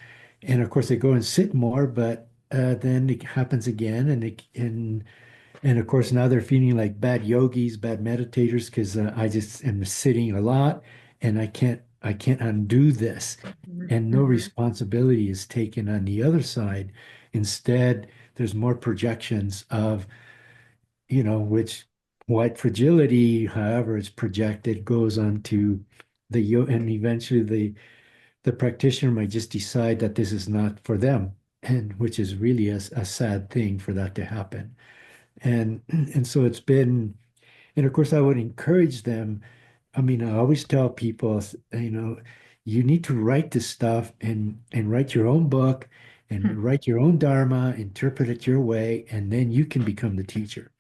And of course, they go and sit more, but then it happens again. And of course, now they're feeling like bad yogis, bad meditators, because I just am sitting a lot and I can't undo this. And no Mm-hmm. responsibility is taken on the other side. Instead, there's more projections of, which white fragility, however it's projected, goes onto and eventually the practitioner might just decide that this is not for them, and which is really a sad thing for that to happen. And so it's been, and of course I would encourage them. I mean, I always tell people, you need to write this stuff and write your own book and write your own dharma, interpret it your way, and then you can become the teacher.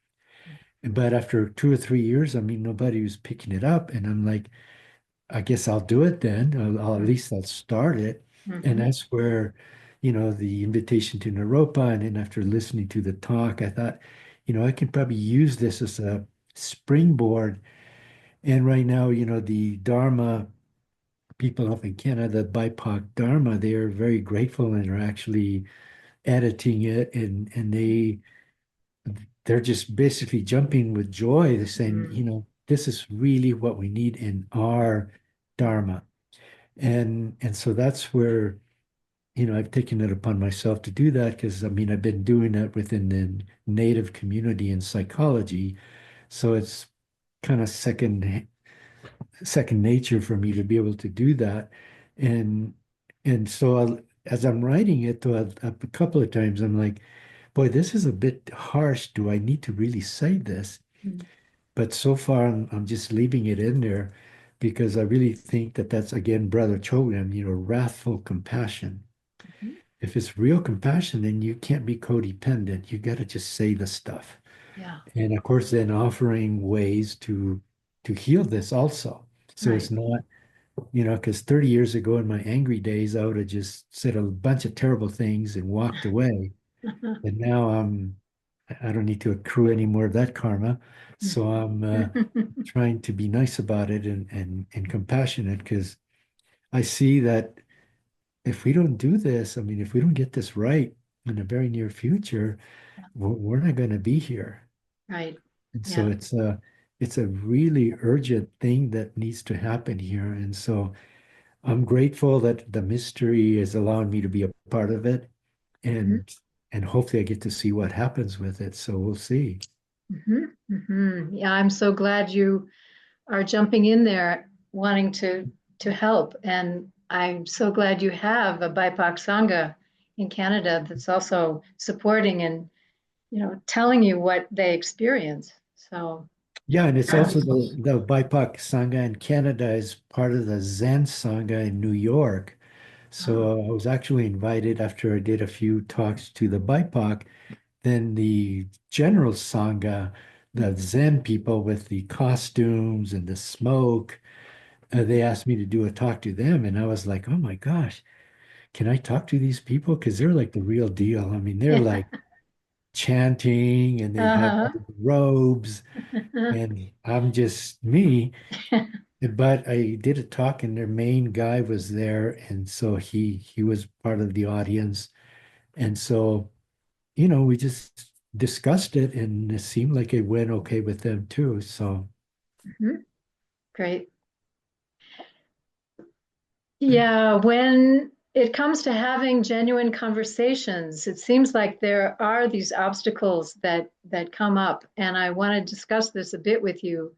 But after 2 or 3 years, I mean, nobody was picking it up. And I'm like, I guess I'll do it then. At least I'll start it. And Mm-hmm. that's where, the invitation to Naropa. And then after listening to the talk, I thought, I can probably use this as a springboard. And right now, the Dharma people up in Canada, BIPOC Dharma, they are very grateful and are actually editing it. And they're just basically jumping with joy. They're saying, Mm-hmm. this is really what we need in our Dharma. And so that's where, I've taken it upon myself to do that because I mean, I've been doing that within the Native community in psychology. So it's kind of second nature for me to be able to do that. And and so as I'm writing it, though, a couple of times I'm like, boy, this is a bit harsh. Do I need to really say this? But so far, I'm just leaving it in there because I really think that that's, again, Brother Chogan, wrathful compassion. Mm-hmm. If it's real compassion, then you can't be codependent. You got to just say the stuff. Yeah, And of course, then offering ways to heal this also. So it's right. not, because 30 years ago in my angry days, I would have just said a bunch of terrible things and walked away. And now I don't need to accrue any more of that karma. So I'm trying to be nice about it and compassionate because I see that if we don't do this, I mean, if we don't get this right in the very near future, we're not going to be here. Right. And so Yeah. it's a really urgent thing that needs to happen here. And so I'm grateful that the mystery is allowing me to be a part of it, Mm-hmm. and and hopefully I get to see what happens with it. So we'll see. Mm-hmm. Mm-hmm. Yeah, I'm so glad you are jumping in there wanting to help. And I'm so glad you have a BIPOC Sangha in Canada that's also supporting and telling you what they experience. So Yeah, and it's also the BIPOC Sangha in Canada is part of the Zen Sangha in New York. Oh, So I was actually invited after I did a few talks to the BIPOC. Then the general Sangha, the Zen people with the costumes and the smoke, they asked me to do a talk to them. And I was like, oh my gosh, can I talk to these people? Because they're like the real deal. I mean, they're yeah. like chanting and they have all Uh-huh. the robes, and I'm just me. But I did a talk, and their main guy was there, and so he was part of the audience. And so, we just discussed it, and it seemed like it went okay with them too. So, Mhm. Great. Yeah, when it comes to having genuine conversations, it seems like there are these obstacles that come up, and I want to discuss this a bit with you.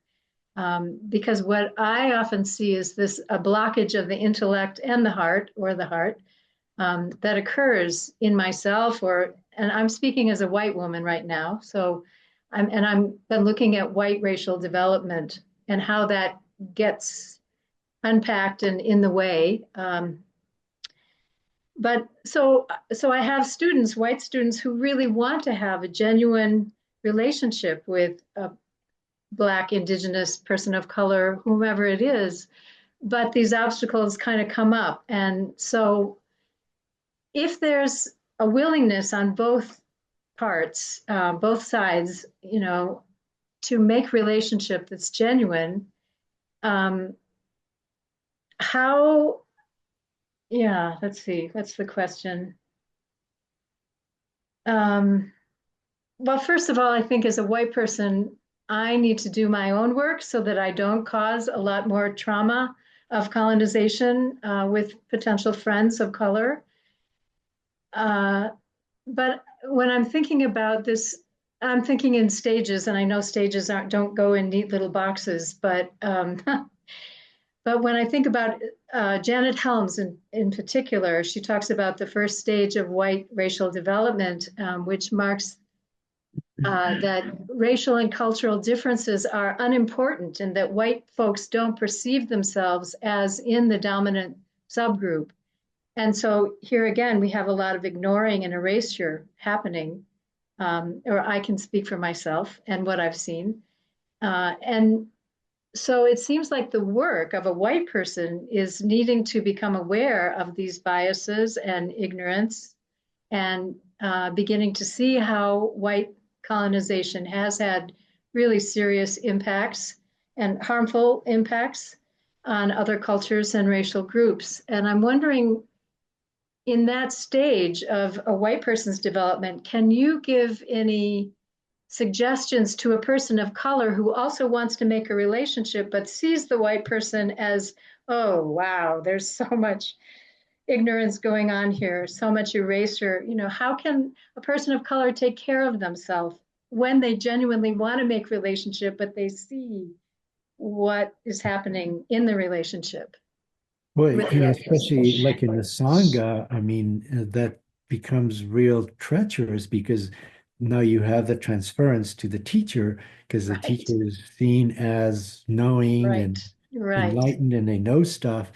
Because what I often see is this a blockage of the intellect and the heart, or the heart, that occurs in myself, and I'm speaking as a white woman right now. So I'm been looking at white racial development and how that gets unpacked and in the way. But so I have students, white students, who really want to have a genuine relationship with a Black, Indigenous person of color, whomever it is, but these obstacles kind of come up. And so if there's a willingness on both parts, both sides, to make relationship that's genuine, um, how, yeah, let's see, what's the question? Um, well, first of all, I think as a white person, I need to do my own work so that I don't cause a lot more trauma of colonization with potential friends of color. Uh, but when I'm thinking about this, I'm thinking in stages, and I know stages don't go in neat little boxes. But when I think about Janet Helms in particular, she talks about the first stage of white racial development, which marks that racial and cultural differences are unimportant and that white folks don't perceive themselves as in the dominant subgroup. And so here again, we have a lot of ignoring and erasure happening, or I can speak for myself and what I've seen. And so it seems like the work of a white person is needing to become aware of these biases and ignorance and beginning to see how white colonization has had really serious impacts and harmful impacts on other cultures and racial groups. And I'm wondering, in that stage of a white person's development, can you give any suggestions to a person of color who also wants to make a relationship but sees the white person as, oh, wow, there's so much ignorance going on here, so much erasure? How can a person of color take care of themselves when they genuinely want to make relationship, but they see what is happening in the relationship well, with the other especially person? like in the Sangha, I mean, that becomes real treacherous because now you have the transference to the teacher because the Right, teacher is seen as knowing right, and right, enlightened and they know stuff.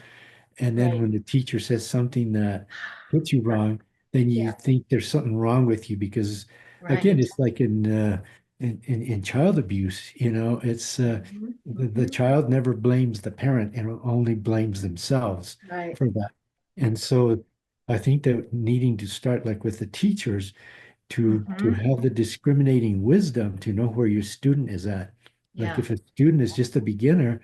And then right. when the teacher says something that hits you wrong, then you Yeah, think there's something wrong with you because again, right. it's like in child abuse, it's Mhm, the mhm. child never blames the parent and only blames themselves Right. for that. And so I think that needing to start like with the teachers to Mhm. have the discriminating wisdom to know where your student is at. Like Yeah, if a student is just a beginner,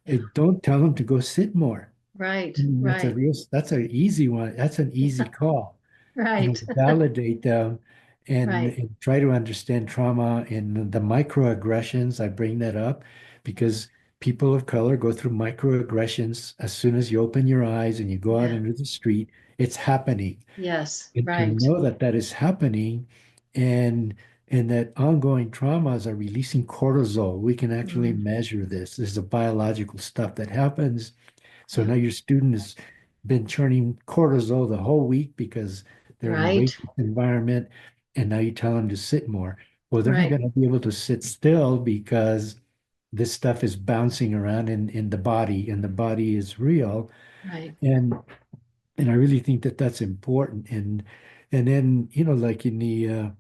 yeah. don't tell them to go sit more. Right, That's right, that's an easy one. That's an easy call. right, Validate them right. and try to understand trauma and the microaggressions. I bring that up because people of color go through microaggressions as soon as you open your eyes and you go out Yeah, into the street, it's happening. yes, And to right. know that that is happening and that ongoing traumas are releasing cortisol, we can actually Mm, measure this. This is a biological stuff that happens. So yeah, now your student has been churning cortisol the whole week because they're in a right, racist environment, and now you tell them to sit more. Well, they're not right. going to be able to sit still because this stuff is bouncing around in the body, and the body is real. Right. And and I really think that that's important. And then, like in the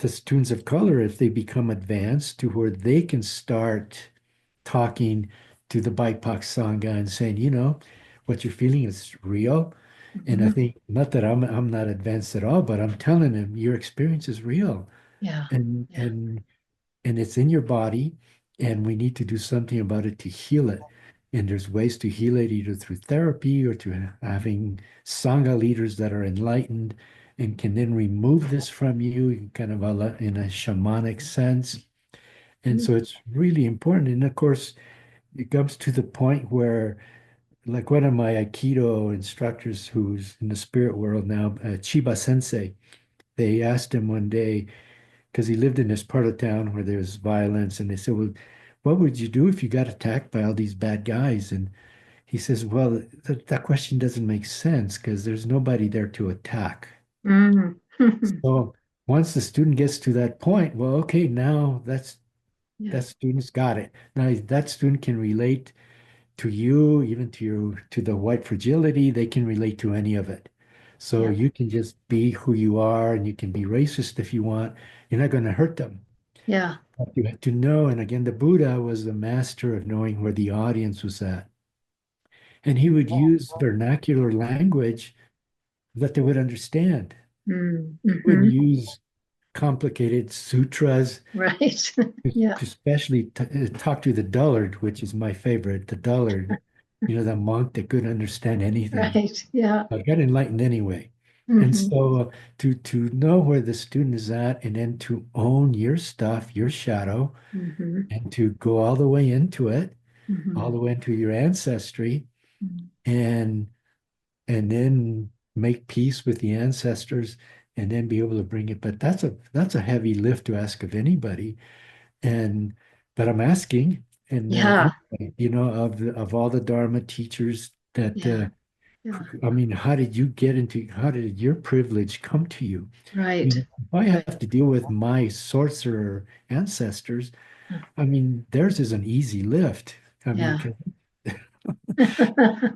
students of color, if they become advanced to where they can start talking to the BIPOC Sangha and saying, what you're feeling is real. And I Mhm. think not that I'm not advanced at all, but I'm telling them your experience is real, Yeah. and Yeah. and and it's in your body, and we need to do something about it to heal it. And there's ways to heal it either through therapy or to having Sangha leaders that are enlightened and can then remove this from you in kind of in a shamanic sense. And so it's really important. And of course, it comes to the point where, like one of my Aikido instructors who's in the spirit world now, Chiba Sensei, they asked him one day, because he lived in this part of town where there's violence, and they said, well, what would you do if you got attacked by all these bad guys? And he says, well, that question doesn't make sense because there's nobody there to attack. Mm. So once the student gets to that point, well, okay, now Yeah. that student's got it. Now that student can relate to you, even to the white fragility, they can relate to any of it. So Yeah. you can just be who you are, and you can be racist if you want. You're not going to hurt them. Yeah. But you have to know, and again, the Buddha was the master of knowing where the audience was at. And he would use vernacular language that they would understand. Mm. He wouldn't Hmm. use complicated sutras, Right. Yeah. especially talk to the dullard, which is my favorite, the dullard, the monk that couldn't understand anything. Right. Yeah. I got enlightened anyway. And Hmm. so to know where the student is at and then to own your stuff, your shadow, Hmm. and to go all the way into it, all Hmm. the way into your ancestry, and and then make peace with the ancestors and then be able to bring it. But that's a heavy lift to ask of anybody. And but I'm asking, and Yeah. anyway, of all the Dharma teachers that Yeah. Yeah. I mean, how did your privilege come to you? I Right. mean, if I Right. have to deal with my sorcerer ancestors, I mean, theirs is an easy lift. I mean, Yeah.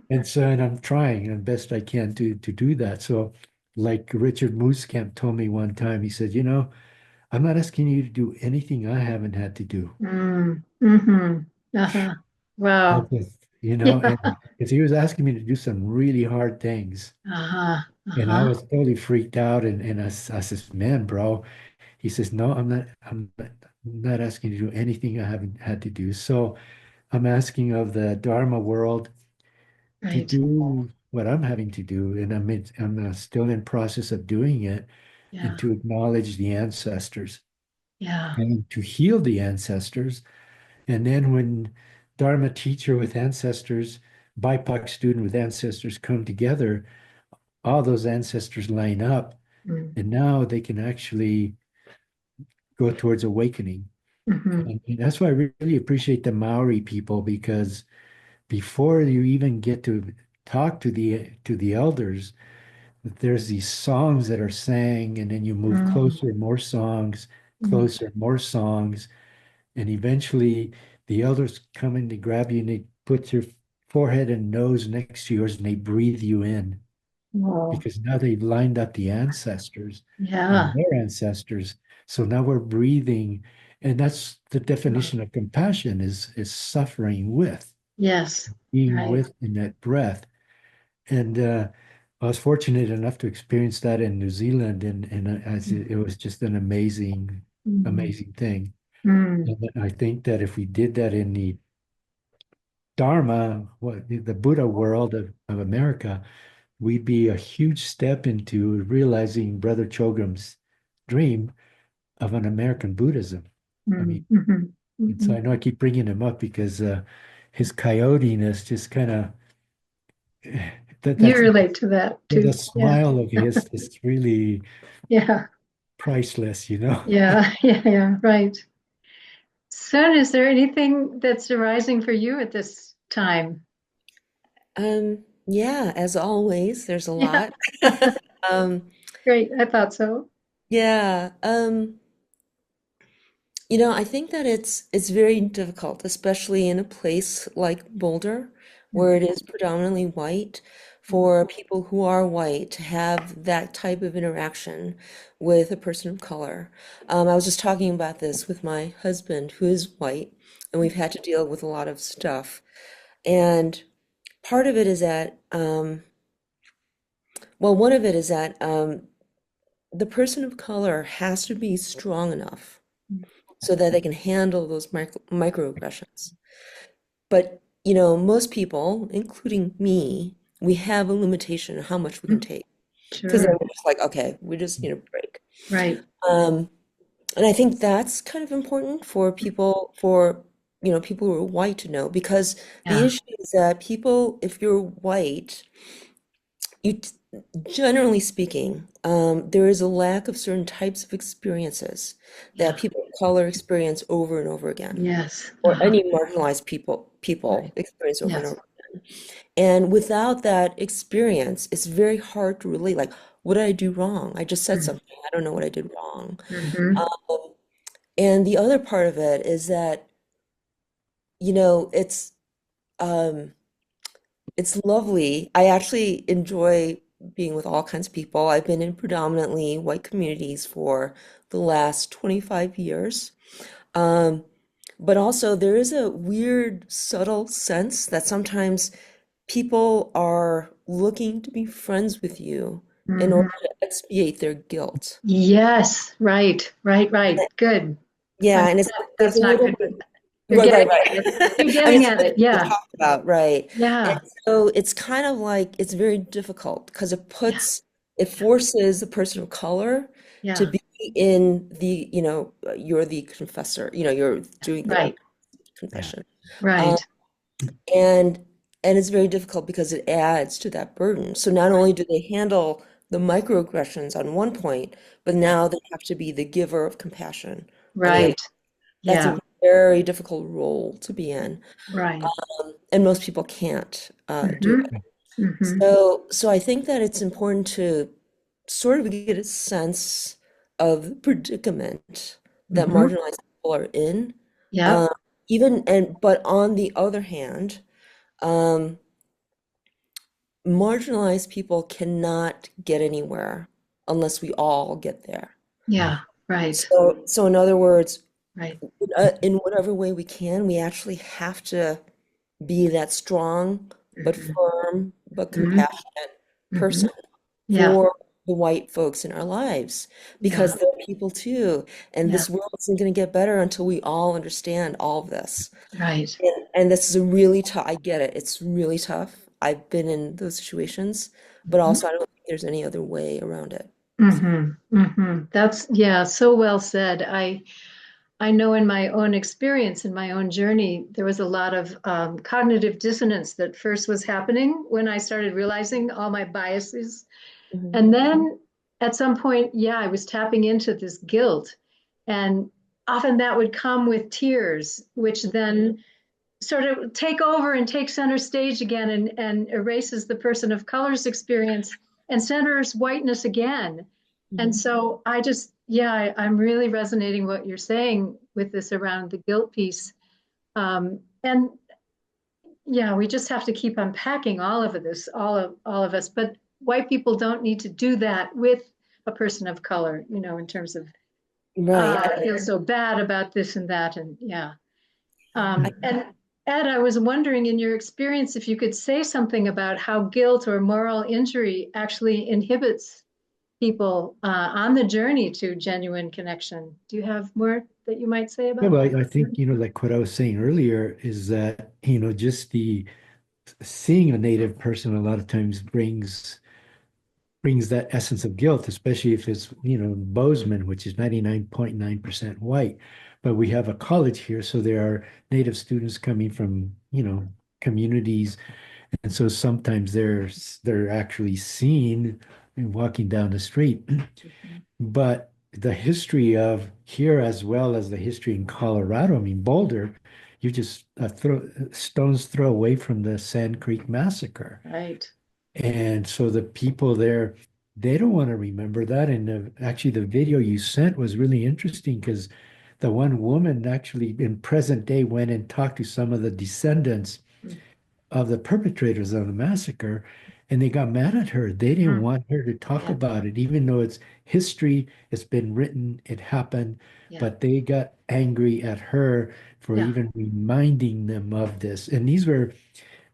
and I'm trying the best I can to do that. So, like Richard Muskamp told me one time, he said, I'm not asking you to do anything I haven't had to do. Mm. Hmm. Uh-huh. Wow. That's just, Yeah. and because he was asking me to do some really hard things. Uh-huh. And I Uh-huh. was totally freaked out. And I says, man, bro, he says, no, I'm not asking you to do anything I haven't had to do. So I'm asking of the Dharma world to Right. do what I'm having to do. And I'm still in process of doing it, and Yeah. to acknowledge the ancestors Yeah. and to heal the ancestors. And then when Dharma teacher with ancestors, BIPOC student with ancestors come together, all those ancestors line up, Mm. and now they can actually go towards awakening. Hmm. And that's why I really appreciate the Maori people, because before you even get to talk to the elders, there's these songs that are sang, and then you move Mm. closer, more songs, Mm. closer, more songs, and eventually the elders come in to grab you, and they put your forehead and nose next to yours, and they breathe you in, Oh. because now they've lined up the ancestors and Yeah. their ancestors. So now we're breathing, and that's the definition of compassion, is suffering with, Yes. being Right. with in that breath. And I was fortunate enough to experience that in New Zealand, and it was just an amazing, Mm. amazing thing. Mm. And I think that if we did that in the Dharma, the Buddha world of America, we'd be a huge step into realizing Brother Chogram's dream of an American Buddhism. I mean, Mm. Hmm. and so Hmm. I know I keep bringing him up because his coyoteness just kind of that You that's relate to that the too. Yeah. smile of his is really Yeah. priceless. Yeah. Yeah. Yeah. Right. Sun, is there anything that's arising for you at this time? Yeah, as always, there's a Yeah. lot. Um, Great. I thought so. yeah, I think that it's very difficult, especially in a place like Boulder, where it is predominantly white, for people who are white to have that type of interaction with a person of color. I was just talking about this with my husband, who is white, and we've had to deal with a lot of stuff. And part of it is that, well, one of it is that the person of color has to be strong enough so that they can handle those microaggressions. But, most people, including me, we have a limitation on how much we can take. Because then Sure. we're just like, okay, we just need a break. Right. Um, and I think that's kind of important for people who are white to know, because the Yeah. issue is that people, if you're white, you t- generally speaking, there is a lack of certain types of experiences that Yeah. people of color experience over and over again, Yes. or any marginalized Right. people experience over and Yes. over. And without that experience, it's very hard to relate. Like, what did I do wrong? I just said something. I don't know what I did wrong. Mm-hmm. Um, and the other part of it is that, it's um, it's lovely. I actually enjoy being with all kinds of people. I've been in predominantly white communities for the last 25 years. Um, but also, there is a weird, subtle sense that sometimes people are looking to be friends with you in Mm-hmm. order to expiate their guilt. Yes. Right. Right. Right. Good. Yeah, I'm, and it's that's a not little good, but bit you're right, right, getting at it. right. You're I mean, getting it's at something it. to Yeah. talk about, right? And Yeah. so it's kind of like it's very difficult because Yeah. it forces the person of color to Yeah. be in you're the confessor, you're doing the Right. Yeah. confession. Um, Right. and it's very difficult because it adds to that burden. So not only do they handle the microaggressions on one point, but Yeah. now they have to be the giver of compassion on the other. Right. That's Yeah. a very difficult role to be in, Right. and most people can't do Mm-hmm. it. Mm-hmm. So I think that it's important to sort of get a sense of the predicament that Mm-hmm. marginalized people are in. Yep. Uh, but on the other hand, um, marginalized people cannot get anywhere unless we all get there. Yeah. Right. So in other words, Right. in whatever way we can, we actually have to be that strong but Mm-hmm. firm but Mm-hmm. compassionate Mm-hmm. person Yeah. for the white folks in our lives, Yeah. because they're people too, and Yeah. this world isn't going to get better until we all understand all of this. Right. And this is a really tough, I get it, it's really tough. I've been in those situations, but also I don't think there's any other way around it. Mm-hmm. Mm-hmm. That's, yeah, so well said. I know in my own experience, in my own journey, there was a lot of cognitive dissonance that first was happening when I started realizing all my biases. Mhm. And then at some point, yeah, I was tapping into this guilt. And often that would come with tears, which then sort of take over and take center stage again and erases the person of color's experience and centers whiteness again. And Mhm. so I just, yeah, I'm really resonating what you're saying with this around the guilt piece. And yeah, we just have to keep unpacking all of this, all of us. But white people don't need to do that with a person of color, in terms of Right. I feel so bad about this and that, and yeah. I, And Ed, I was wondering in your experience if you could say something about how guilt or moral injury actually inhibits people on the journey to genuine connection. Do you have more that you might say Yeah, about well, that? I think, like what I was saying earlier is that, just the seeing a native person a lot of times brings that essence of guilt, especially if it's, Bozeman, which is 99.9% white. But we have a college here, so there are native students coming from, communities. And so sometimes they're actually seen and walking down the street. But the history of here as well as the history in Colorado, I mean, Boulder, you just throw stones throw away from the Sand Creek Massacre. Right. And so the people there, they don't want to remember that. And actually, the video you sent was really interesting because the one woman actually in present day went and talked to some of the descendants Mm, of the perpetrators of the massacre, and they got mad at her. They didn't mm, want her to talk yeah, about it, even though it's history, it's been written, it happened, yeah, but they got angry at her for yeah, even reminding them of this. And these were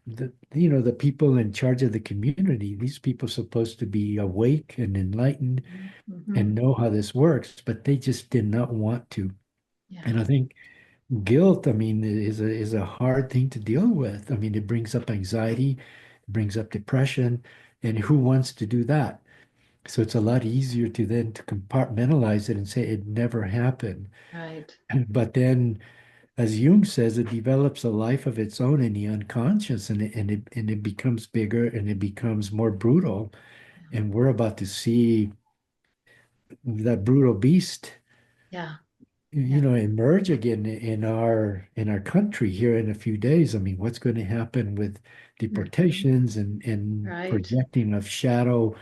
the people in charge of the community. These people supposed to be awake and enlightened mm-hmm, and know how this works, but they just did not want to. yeah, And I think guilt, I mean, is a hard thing to deal with. I mean, it brings up anxiety, it brings up depression, and who wants to do that? So it's a lot easier to then to compartmentalize it and say it never happened. right. But then, as Jung says, it develops a life of its own in the unconscious, and it becomes bigger and it becomes more brutal. And we're about to see that brutal beast Yeah, yeah, emerge again in our country here in a few days. I mean, what's going to happen with mhm, deportations and right, projecting of shadow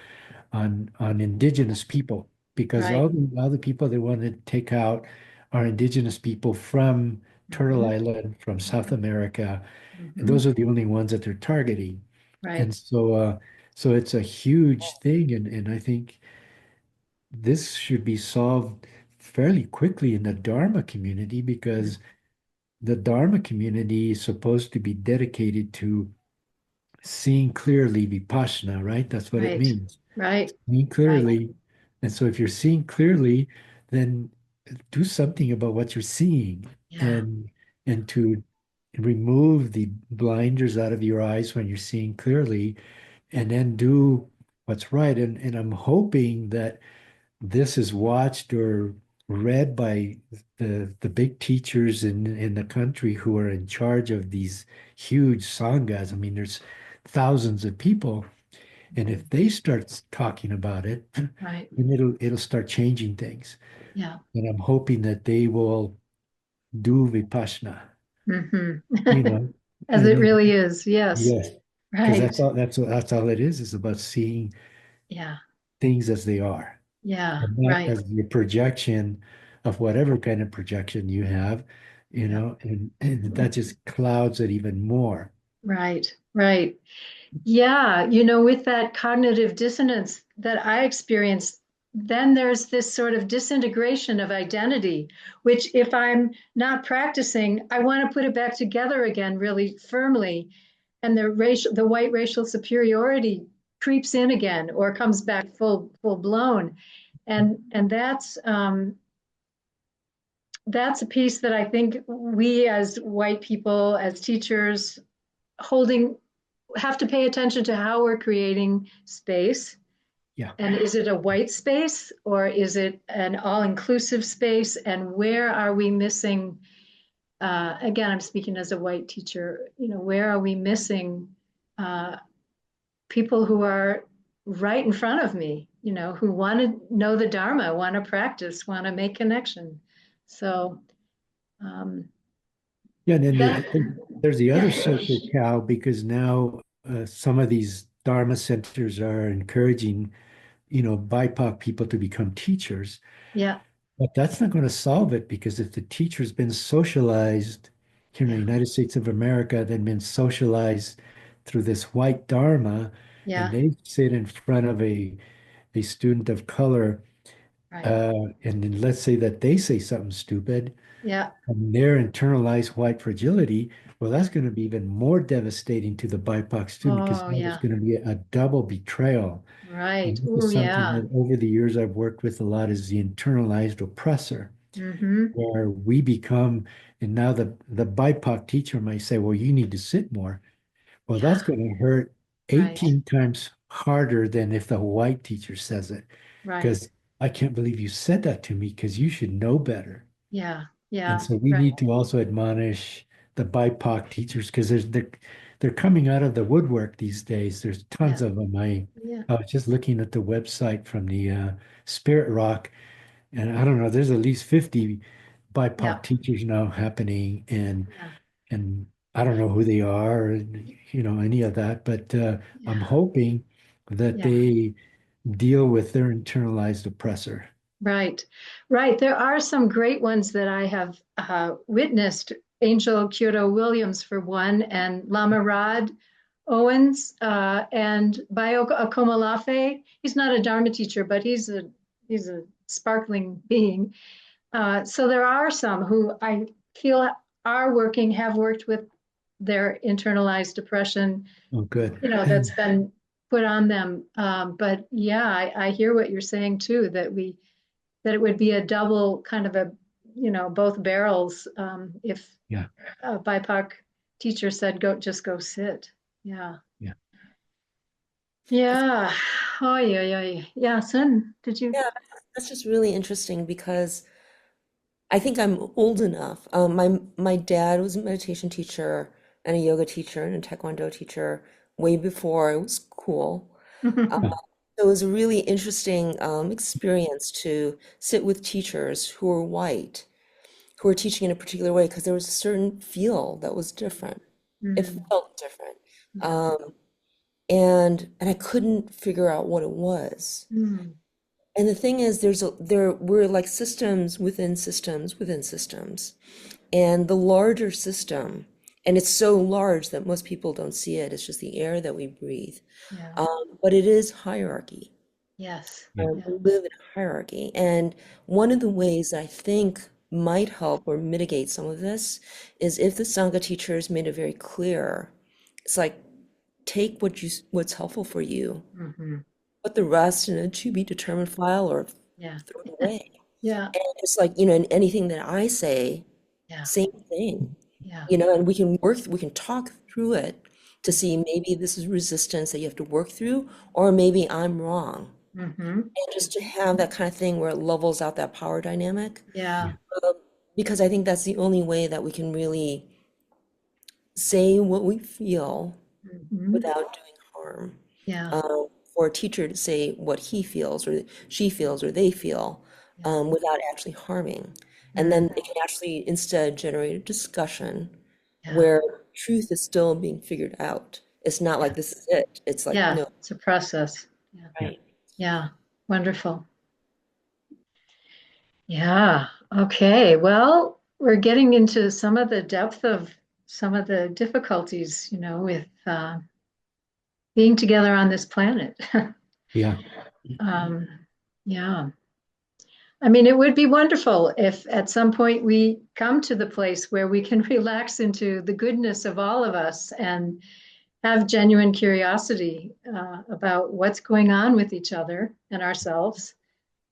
on indigenous people? Because right. all the people they want to take out are indigenous people from Turtle Hmm, Island, from South America, and hmm, those are the only ones that they're targeting. right. And so it's a huge thing, and I think this should be solved fairly quickly in the Dharma community Mm, because the Dharma community is supposed to be dedicated to seeing clearly Vipassana, right? That's what it right, means. right, Seeing right. clearly. And so if you're seeing clearly, then do something about what you're seeing Yeah, and to remove the blinders out of your eyes when you're seeing clearly and then do what's right. And I'm hoping that this is watched or read by the big teachers in the country who are in charge of these huge sanghas. I mean, there's thousands of people, and if they start talking about it, right. then it'll start changing things. Yeah. And I'm hoping that they will do vipassana, Hmm. you know, As and it really is. Yes. yes, because Right. that's all it is about seeing Yeah. things as they are. Yeah. And not Right. as your projection of whatever kind of projection you have, Yeah. and that just clouds it even more. Right. Right. Yeah. With that cognitive dissonance that I experienced, then there's this sort of disintegration of identity, which if I'm not practicing, I want to put it back together again really firmly. And the white racial superiority creeps in again or comes back full blown. And that's a piece that I think we as white people, as teachers, holding have to pay attention to how we're creating space. Yeah. And is it a white space or is it an all-inclusive space? And where are we missing? Again, I'm speaking as a white teacher. Where are we missing uh, people who are right in front of me? Who want to know the Dharma, want to practice, want to make connection. So um, Yeah, and then that, there's the yeah, other sacred cow because now some of these Dharma centers are encouraging, BIPOC people to become teachers. yeah, But that's not going to solve it because if the teacher's been socialized here in the yeah, United States of America, then been socialized through this white Dharma, and yeah, they sit in front of a student of color, right, and then let's say that they say something stupid, yeah, and their internalized white fragility, well, yeah. that's going to be even more devastating to the BIPOC student because Oh, now there's yeah, going to be a double betrayal. right. And this Oh, is something yeah. that over the years I've worked with a lot is the internalized oppressor, Mm-hmm. where we become, and now the BIPOC teacher might say, well, you need to sit more. Well, Yeah, that's going to hurt right, 18 times harder than if the white teacher says it. right. Because I can't believe you said that to me because you should know better. Yeah, And yeah, so we right. need to also admonish the BIPOC teachers because they're coming out of the woodwork these days. There's tons Yeah, of them. yeah, I was just looking at the website from the Spirit Rock, and I don't know, there's at least 50 yeah, BIPOC teachers now happening, yeah, and I don't know who they are, any of that, but I'm yeah, hoping that yeah, they deal with their internalized oppressor. Right, right. There are some great ones that I have witnessed. Angel Kyoto Williams, for one, and Lama Rod Owens, and Bayo Akomolafe. He's not a Dharma teacher, but he's a sparkling being. So there are some who I feel have worked with their internalized depression, Oh, good. that's been put on them. But yeah, I hear what you're saying too, that it would be a double kind of both barrels, if Yeah, a BIPOC teacher said, just go sit. Yeah. yeah. Yeah. Oh, yeah, yeah, yeah. Yeah, son, did you? Yeah, that's just really interesting because I think I'm old enough. My dad was a meditation teacher and a yoga teacher and a taekwondo teacher way before it was cool. Um, Huh. so it was a really interesting experience to sit with teachers who were white, who were teaching in a particular way because there was a certain feel that was different. It Mm, felt different. yeah. Um, and I couldn't figure out what it was. Mm, And the thing is, there we're like systems within systems within systems. And the larger system, and it's so large that most people don't see it, it's just the air that we breathe. yeah. But it is hierarchy. Yes. Yeah. Yeah. We live in a hierarchy. And one of the ways I think might help or mitigate some of this is if the Sangha teachers made it very clear. It's like take what's helpful for you, Hmm. put the rest in a to be determined file or Yeah. throw it away. Yeah. And it's like, in anything that I say, Yeah. same thing, Yeah. and we can talk through it to see maybe this is resistance that you have to work through, or maybe I'm wrong. Hmm. And just to have that kind of thing where it levels out that power dynamic, Yeah. Yeah. um, because I think that's the only way that we can really say what we feel Hmm. without doing harm. Yeah. For a teacher to say what he feels or she feels or they feel Yeah. without actually harming. And Mm, then they can actually instead generate a discussion yeah. where truth is still being figured out. It's not Yeah. like this is it. It's like, Yeah. no, It's a process. Yeah. Yeah. right. Yeah. Wonderful. Yeah. Okay. Well, we're getting into some of the depth of some of the difficulties, with being together on this planet. Yeah. Um, yeah. I mean, it would be wonderful if at some point we come to the place where we can relax into the goodness of all of us and have genuine curiosity about what's going on with each other and ourselves.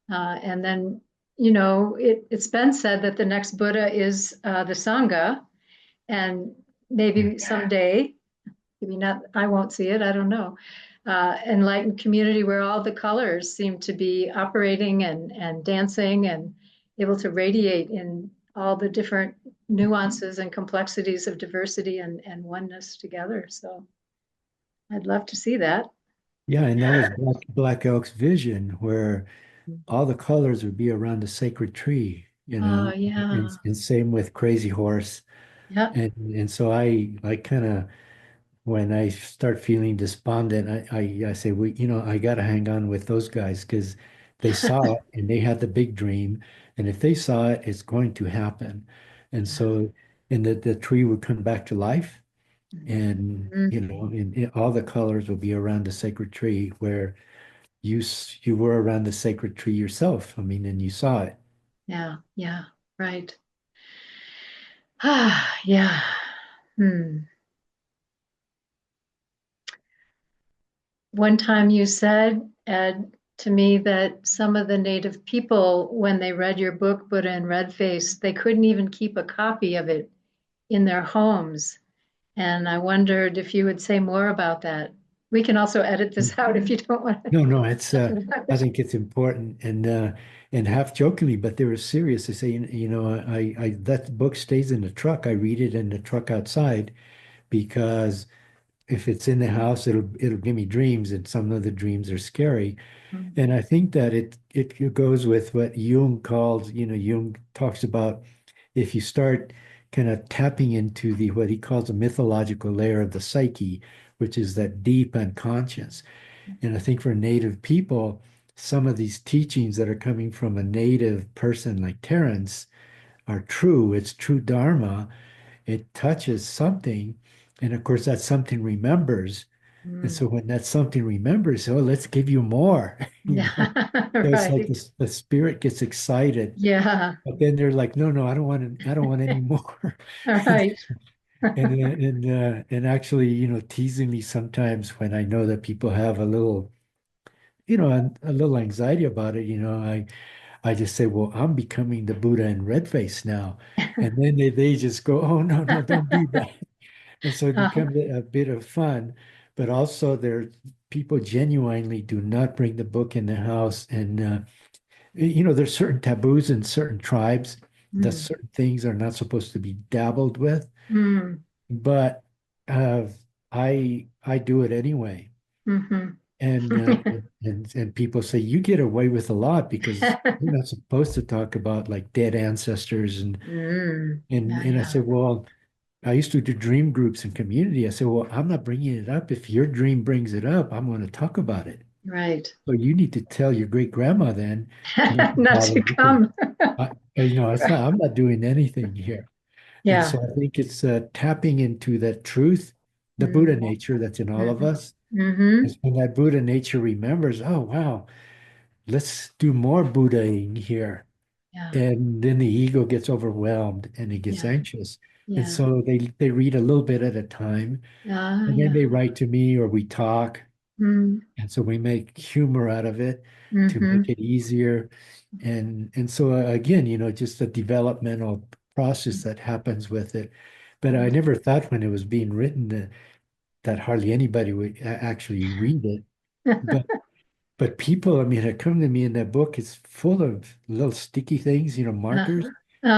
And then, it's been said that the next Buddha is the Sangha, and Yeah. maybe someday, maybe not, I won't see it, I don't know. Enlightened community where all the colors seem to be operating and dancing and able to radiate in all the different nuances and complexities of diversity and oneness together. So I'd love to see that. Yeah, and that was Black Elk's vision, where all the colors would be around the sacred tree, Oh, yeah. and same with Crazy Horse. Yeah. And so I kind of, when I start feeling despondent, I say, well, I got to hang on with those guys because they saw it and they had the big dream. And if they saw it, it's going to happen. And Yeah. so, and the tree would come back to life. And, Mhm. all the colors will be around the sacred tree where you were around the sacred tree yourself. I mean, and you saw it. Yeah. Yeah. Right. Ah, yeah. Hmm. One time you said, Ed, to me that some of the native people, when they read your book, Buddha and Red Face, they couldn't even keep a copy of it in their homes. And I wondered if you would say more about that. We can also edit this out if you don't want to No, no, it's talk about I it. think it's important and half jokingly, but they were serious. They say, I that book stays in the truck. I read it in the truck outside because if it's in the house, it'll give me dreams, and some of the dreams are scary. And I think that it goes with what Jung calls, Jung talks about if you start kind of tapping into the what he calls a mythological layer of the psyche, which is that deep unconscious. And I think for Native people, some of these teachings that are coming from a native person like Terence are true. It's true Dharma. It touches something. And of course, that something remembers. And Mm. so when that something remembers, oh, let's give you more, you Yeah, know. So it's like right. the spirit gets excited, Yeah, but then they're like, no, no, I don't want any more. all right. And actually, teasing me sometimes when I know that people have a little, a little anxiety about it, I just say, well, I'm becoming the Buddha in red face now. And then they just go, oh, no, no, don't do that. And so it Uh, becomes a bit of fun, but also there people genuinely do not bring the book in the house. And there's certain taboos in certain tribes that mm, certain things are not supposed to be dabbled with. mm, But uh, I do it anyway. mhm. And people say you get away with a lot because you're not supposed to talk about like dead ancestors and Mm, and yeah, and I yeah. said, well, I used to do dream groups and community. I said, well, I'm not bringing it up. If your dream brings it up, I'm going to talk about it. Right. So you need to tell your great grandma then not to Not bother to because come. it's Right. not. I'm not doing anything here. And Yeah. so I think it's tapping into that truth, the Buddha Mm, nature that's in all of mhm, us. mhm. And when that Buddha nature remembers, oh wow, let's do more Buddhaing here. Yeah, And then the ego gets overwhelmed and it gets yeah, anxious. And yeah. so they read a little bit at a time, Ah, and then yeah. they write to me or we talk. Mm, And so we make humor out of it to make mhm. it easier. And so again, just the developmental process that happens with it. But I never thought when it was being written that hardly anybody would actually read it. But but people, I mean, had come to me in that book, it's full of little sticky things, markers Uh-huh.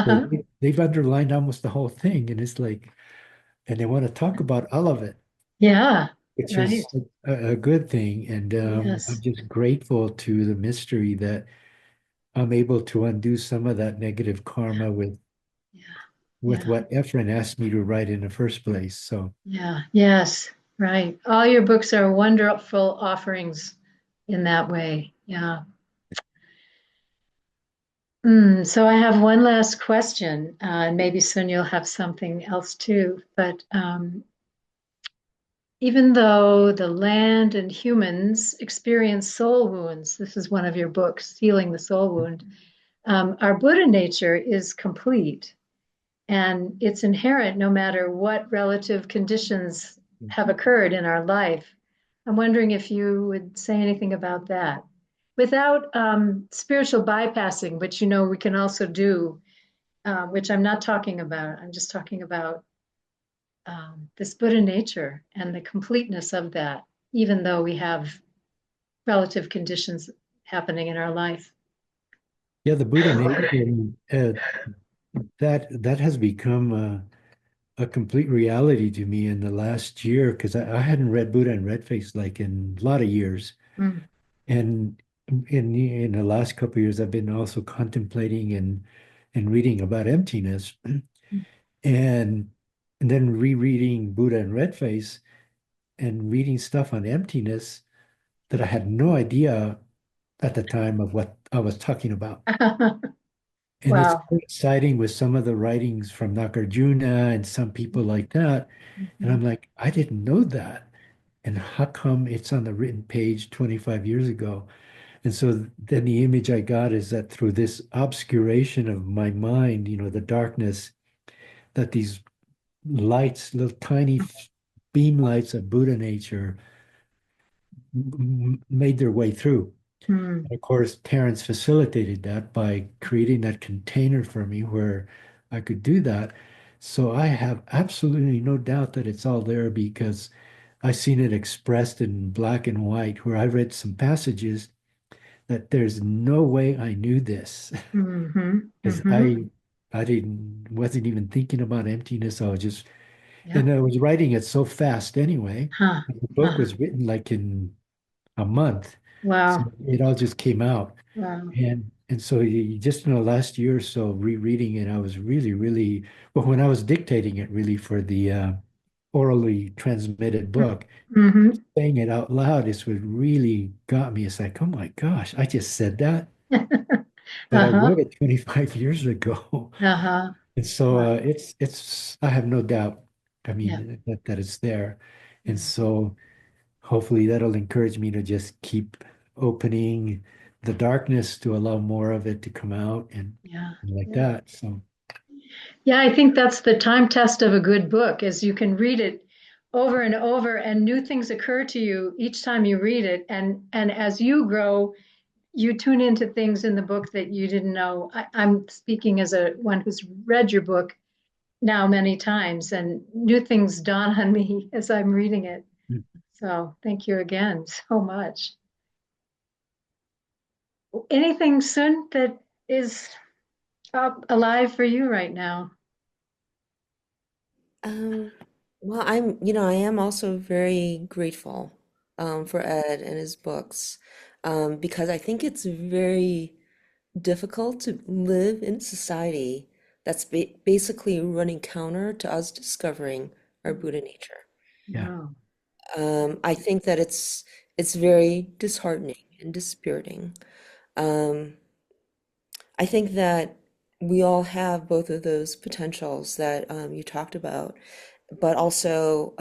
where Uh-huh. they've underlined almost the whole thing. And it's like, and they want to talk about all of it, Yeah, which right. is a good thing. And I'm Yes. just grateful to the mystery that I'm able to undo some of that negative karma Yeah, with yeah, what Efren asked me to write in the first place. So yeah. Yes, right. All your books are wonderful offerings in that way. Yeah. So I have one last question, and maybe soon you'll have something else too. But even though the land and humans experience soul wounds, this is one of your books, Healing the Soul Wound, our Buddha nature is complete and it's inherent no matter what relative conditions have occurred in our life. I'm wondering if you would say anything about that without spiritual bypassing, which we can also do, which I'm not talking about. I'm just talking about this Buddha nature and the completeness of that, even though we have relative conditions happening in our life. yeah, the Buddha nature, that has become a complete reality to me in the last year because I hadn't read Buddha and Red Face like in a lot of years. Mm, And in the last couple of years, I've been also contemplating and reading about emptiness and and then rereading Buddha and Red Face and reading stuff on emptiness that I had no idea at the time of what I was talking about. mm. And it's Wow. coinciding with some of the writings from Nagarjuna and some people like that. And Mhm. I'm like, I didn't know that. And how come it's on the written page 25 years ago? And so then the image I got is that through this obscuration of my mind, the darkness, that these lights, little tiny beam lights of Buddha nature made their way through. Mm, And of course, Terence facilitated that by creating that container for me where I could do that. So I have absolutely no doubt that it's all there because I've seen it expressed in black and white where I read some passages that there's no way I knew this mhm, because mhm. I didn't wasn't even thinking about emptiness. I was just Yeah. and I was writing it so fast anyway. Huh. The book Uh-huh. was written like in a month. So Wow. it all just came out. Wow. And so just in the last year or so, rereading it, I was really, really, well, when I was dictating it really for the orally transmitted book. Mm-hmm. Saying it out loud is what really got me. It's like, oh my gosh, I just said that, but I Uh-huh. wrote it 25 years ago. Uh-huh. And so Wow. it's I have no doubt. I Yeah. mean that it's there. And Yeah. so hopefully that'll encourage me to just keep opening the darkness to allow more of it to come out Yeah. and like Yeah. that. So Yeah, I think that's the time test of a good book is you can read it over and over and new things occur to you each time you read it. And as you grow, you tune into things in the book that you didn't know. I'm speaking as a one who's read your book now many times, and new things dawn on me as I'm reading it. So thank you again so much. Anything soon that is up alive for you right now? Um, well, I am also very grateful for Ed and his books because I think it's very difficult to live in a society that's basically running counter to us discovering our Buddha nature. yeah, No. I think that it's very disheartening and dispiriting. Um, I think that we all have both of those potentials that you talked about, but also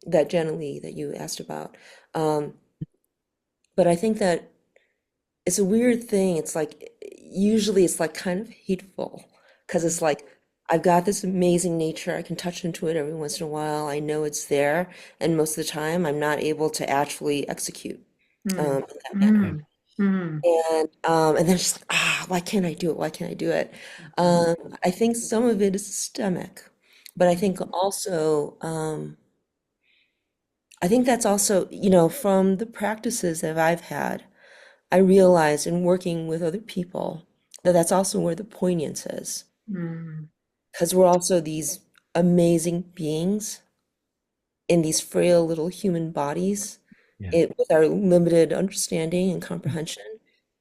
that Janneli that you asked about. Um, but I think that it's a weird thing. It's like usually it's like kind of hateful because it's like I've got this amazing nature. I can touch into it every once in a while. I know it's there, and most of the time I'm not able to actually execute Mm, in that manner. yeah, mm, mm, And then it's just like, why can't I do it? Why can't I do it? mhm, I think some of it is systemic, but I think that's also, from the practices that I've had, I realized in working with other people that that's also where the poignance is, mm, because we're also these amazing beings in these frail little human bodies, yeah, it with our limited understanding and comprehension,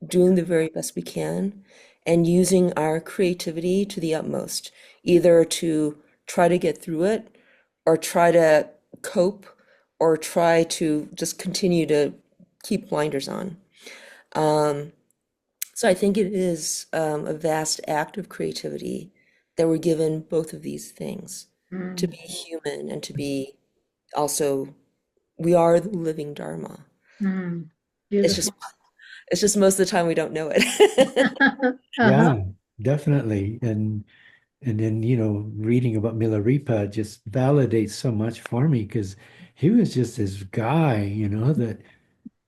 doing the very best we can, and using our creativity to the utmost, either to try to get through it, or try to cope, or try to just continue to keep blinders on. Um, so I think it is a vast act of creativity that we're given both of these things, to be mm, human and to be also, we are the living Dharma. mm. It's just Beautiful. it's just most of the time we don't know it. Uh-huh. yeah, definitely. And then, reading about Milarepa just validates so much for me because he was just this guy, that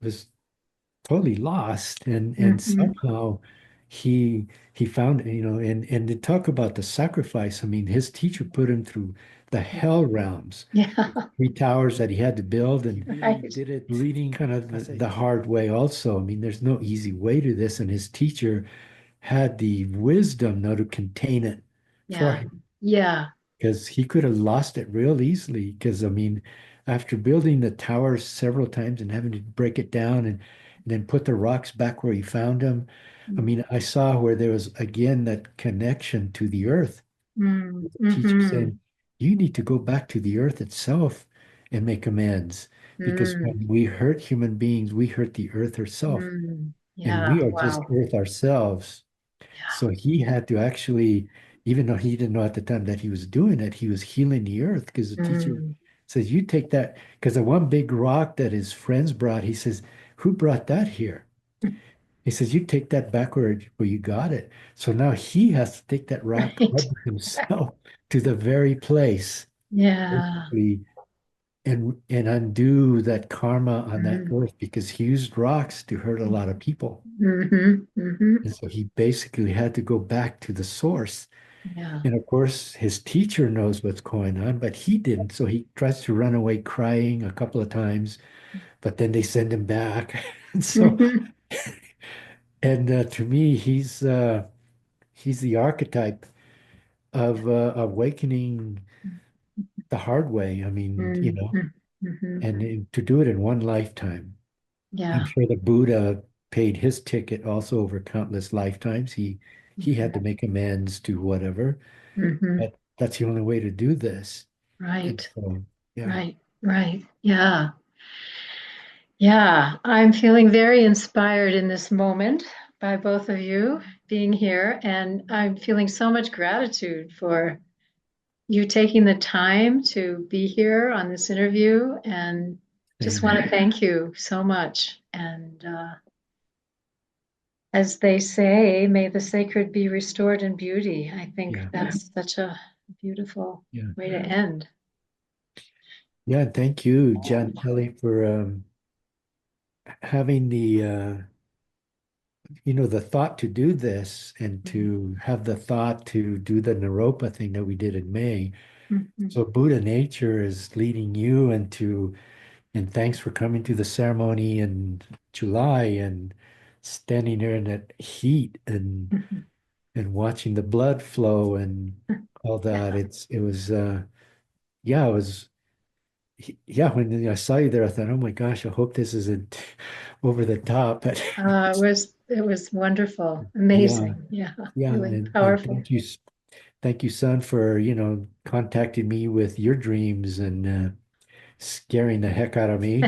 was totally lost and Mhm. somehow he found, and to talk about the sacrifice, I mean, his teacher put him through the hell realms, Yeah, 3 towers that he had to build, and he really right. did it reading kind of the hard way also. I mean, there's no easy way to this, and his teacher had the wisdom now to contain it for Yeah. him Yeah. because he could have lost it real easily. Because I mean, after building the towers several times and having to break it down and then put the rocks back where he found them, I mean, I saw where there was again that connection to the earth. Mm, The teacher mm-hmm. saying, "You need to go back to the earth itself and make amends." Because Mm, when we hurt human beings, we hurt the earth herself, mm. and Yeah. we are just Wow. earth ourselves. Yeah. So he had to actually, even though he didn't know at the time that he was doing it, he was healing the earth because the teacher Mm. says, "You take that," because the one big rock that his friends brought, he says, "Who brought that here?" He says, "You take that backward where you got it." So now he has to take that rock Right. up himself to the very place, Yeah. basically, and undo that karma on that Mm, earth because he used rocks to hurt a lot of people. mm-hmm. Mm-hmm. And so he basically had to go back to the source. Yeah. And of course, his teacher knows what's going on, but he didn't. So he tries to run away crying a couple of times, but then they send him back. And so, Mm-hmm. and to me, he's the archetype of awakening the hard way. I mean, Mm-hmm. Mm-hmm. and to do it in one lifetime. I'm Yeah. sure the Buddha paid his ticket also over countless lifetimes. He had to make amends to whatever, Mm-hmm. but that's the only way to do this. And Right. so. Yeah. Right, right. Yeah. Yeah. I'm feeling very inspired in this moment by both of you being here. And I'm feeling so much gratitude for you taking the time to be here on this interview. And just Same. want to thank you so much. And as they say, may the sacred be restored in beauty. I think Yeah. that's such a beautiful Yeah. way to end. Yeah. Thank you, Janneli, for having the thought to do this and to have the thought to do the Naropa thing that we did in May. Mhm. So Buddha nature is leading you and thanks for coming to the ceremony in July and standing there in that heat Mhm. and watching the blood flow and all that. Yeah. It was yeah, it was yeah, when I saw you there, I thought, oh my gosh, I hope this isn't over the top. But It was wonderful, yeah, amazing. Yeah, yeah, really and powerful. thank you, son, for contacting me with your dreams and scaring the heck out of me.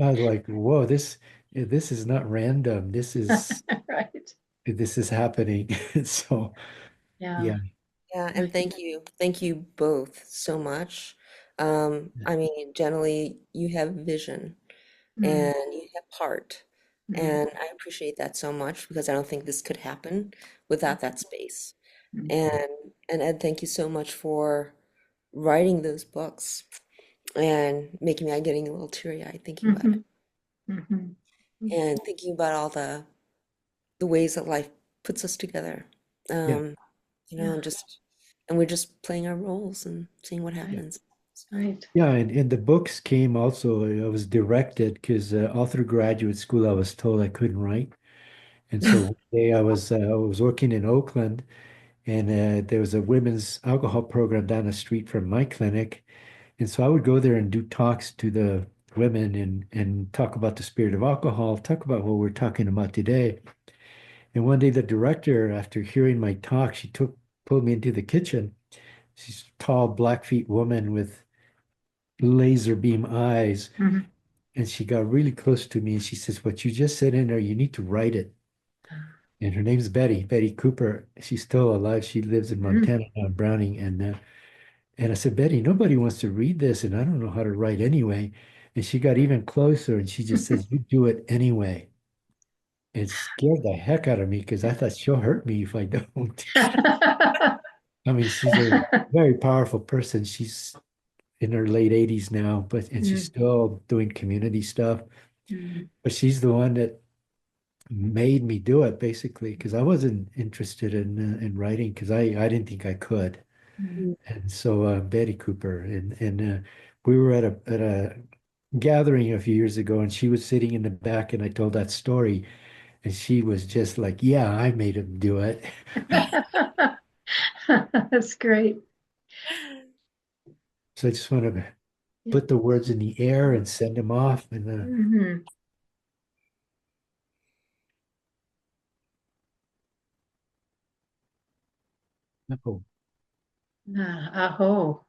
I was like, whoa, this is not random. Right. This is happening. So Yeah. yeah, Yeah, and Right. thank you both so much. I mean, generally, you have vision Mm, and you have heart, mm, and I appreciate that so much because I don't think this could happen without that space. mm, And Ed, thank you so much for writing those books and making me I'm getting a little teary-eyed thinking about it mhm, mhm. and thinking about all the ways that life puts us together. yeah, Um, Yeah, and we're just playing our roles and seeing what right, happens. right. yeah. And the books came also. I was directed because all through graduate school, I was told I couldn't write. And so one day I was working in Oakland, and there was a women's alcohol program down the street from my clinic. And so I would go there and do talks to the women and talk about the spirit of alcohol, talk about what we're talking about today. And one day the director, after hearing my talk, she pulled me into the kitchen. She's a tall, Blackfeet woman with laser beam eyes. Mhm. And she got really close to me and she says, what you just said in there, you need to write it. And her name's Betty Cooper. She's still alive. She lives in Mm. Montana now, Browning. And I said, Betty, nobody wants to read this, and I don't know how to write anyway. And she got even closer and she just says, you do it anyway. It scared the heck out of me because I thought she'll hurt me if I don't. I mean, she's a very powerful person. She's in her late 80s now, and she's Mm, still doing community stuff. mm, But she's the one that made me do it basically because I wasn't interested in writing because I didn't think I could. mm. Mm. And so Betty Cooper and we were at a gathering a few years ago, and she was sitting in the back, and I told that story, and she was just like, "Yeah, I made him do it." That's great. So I just want to Yeah. put the words in the air and send them off, and Mhm. oh, Aho.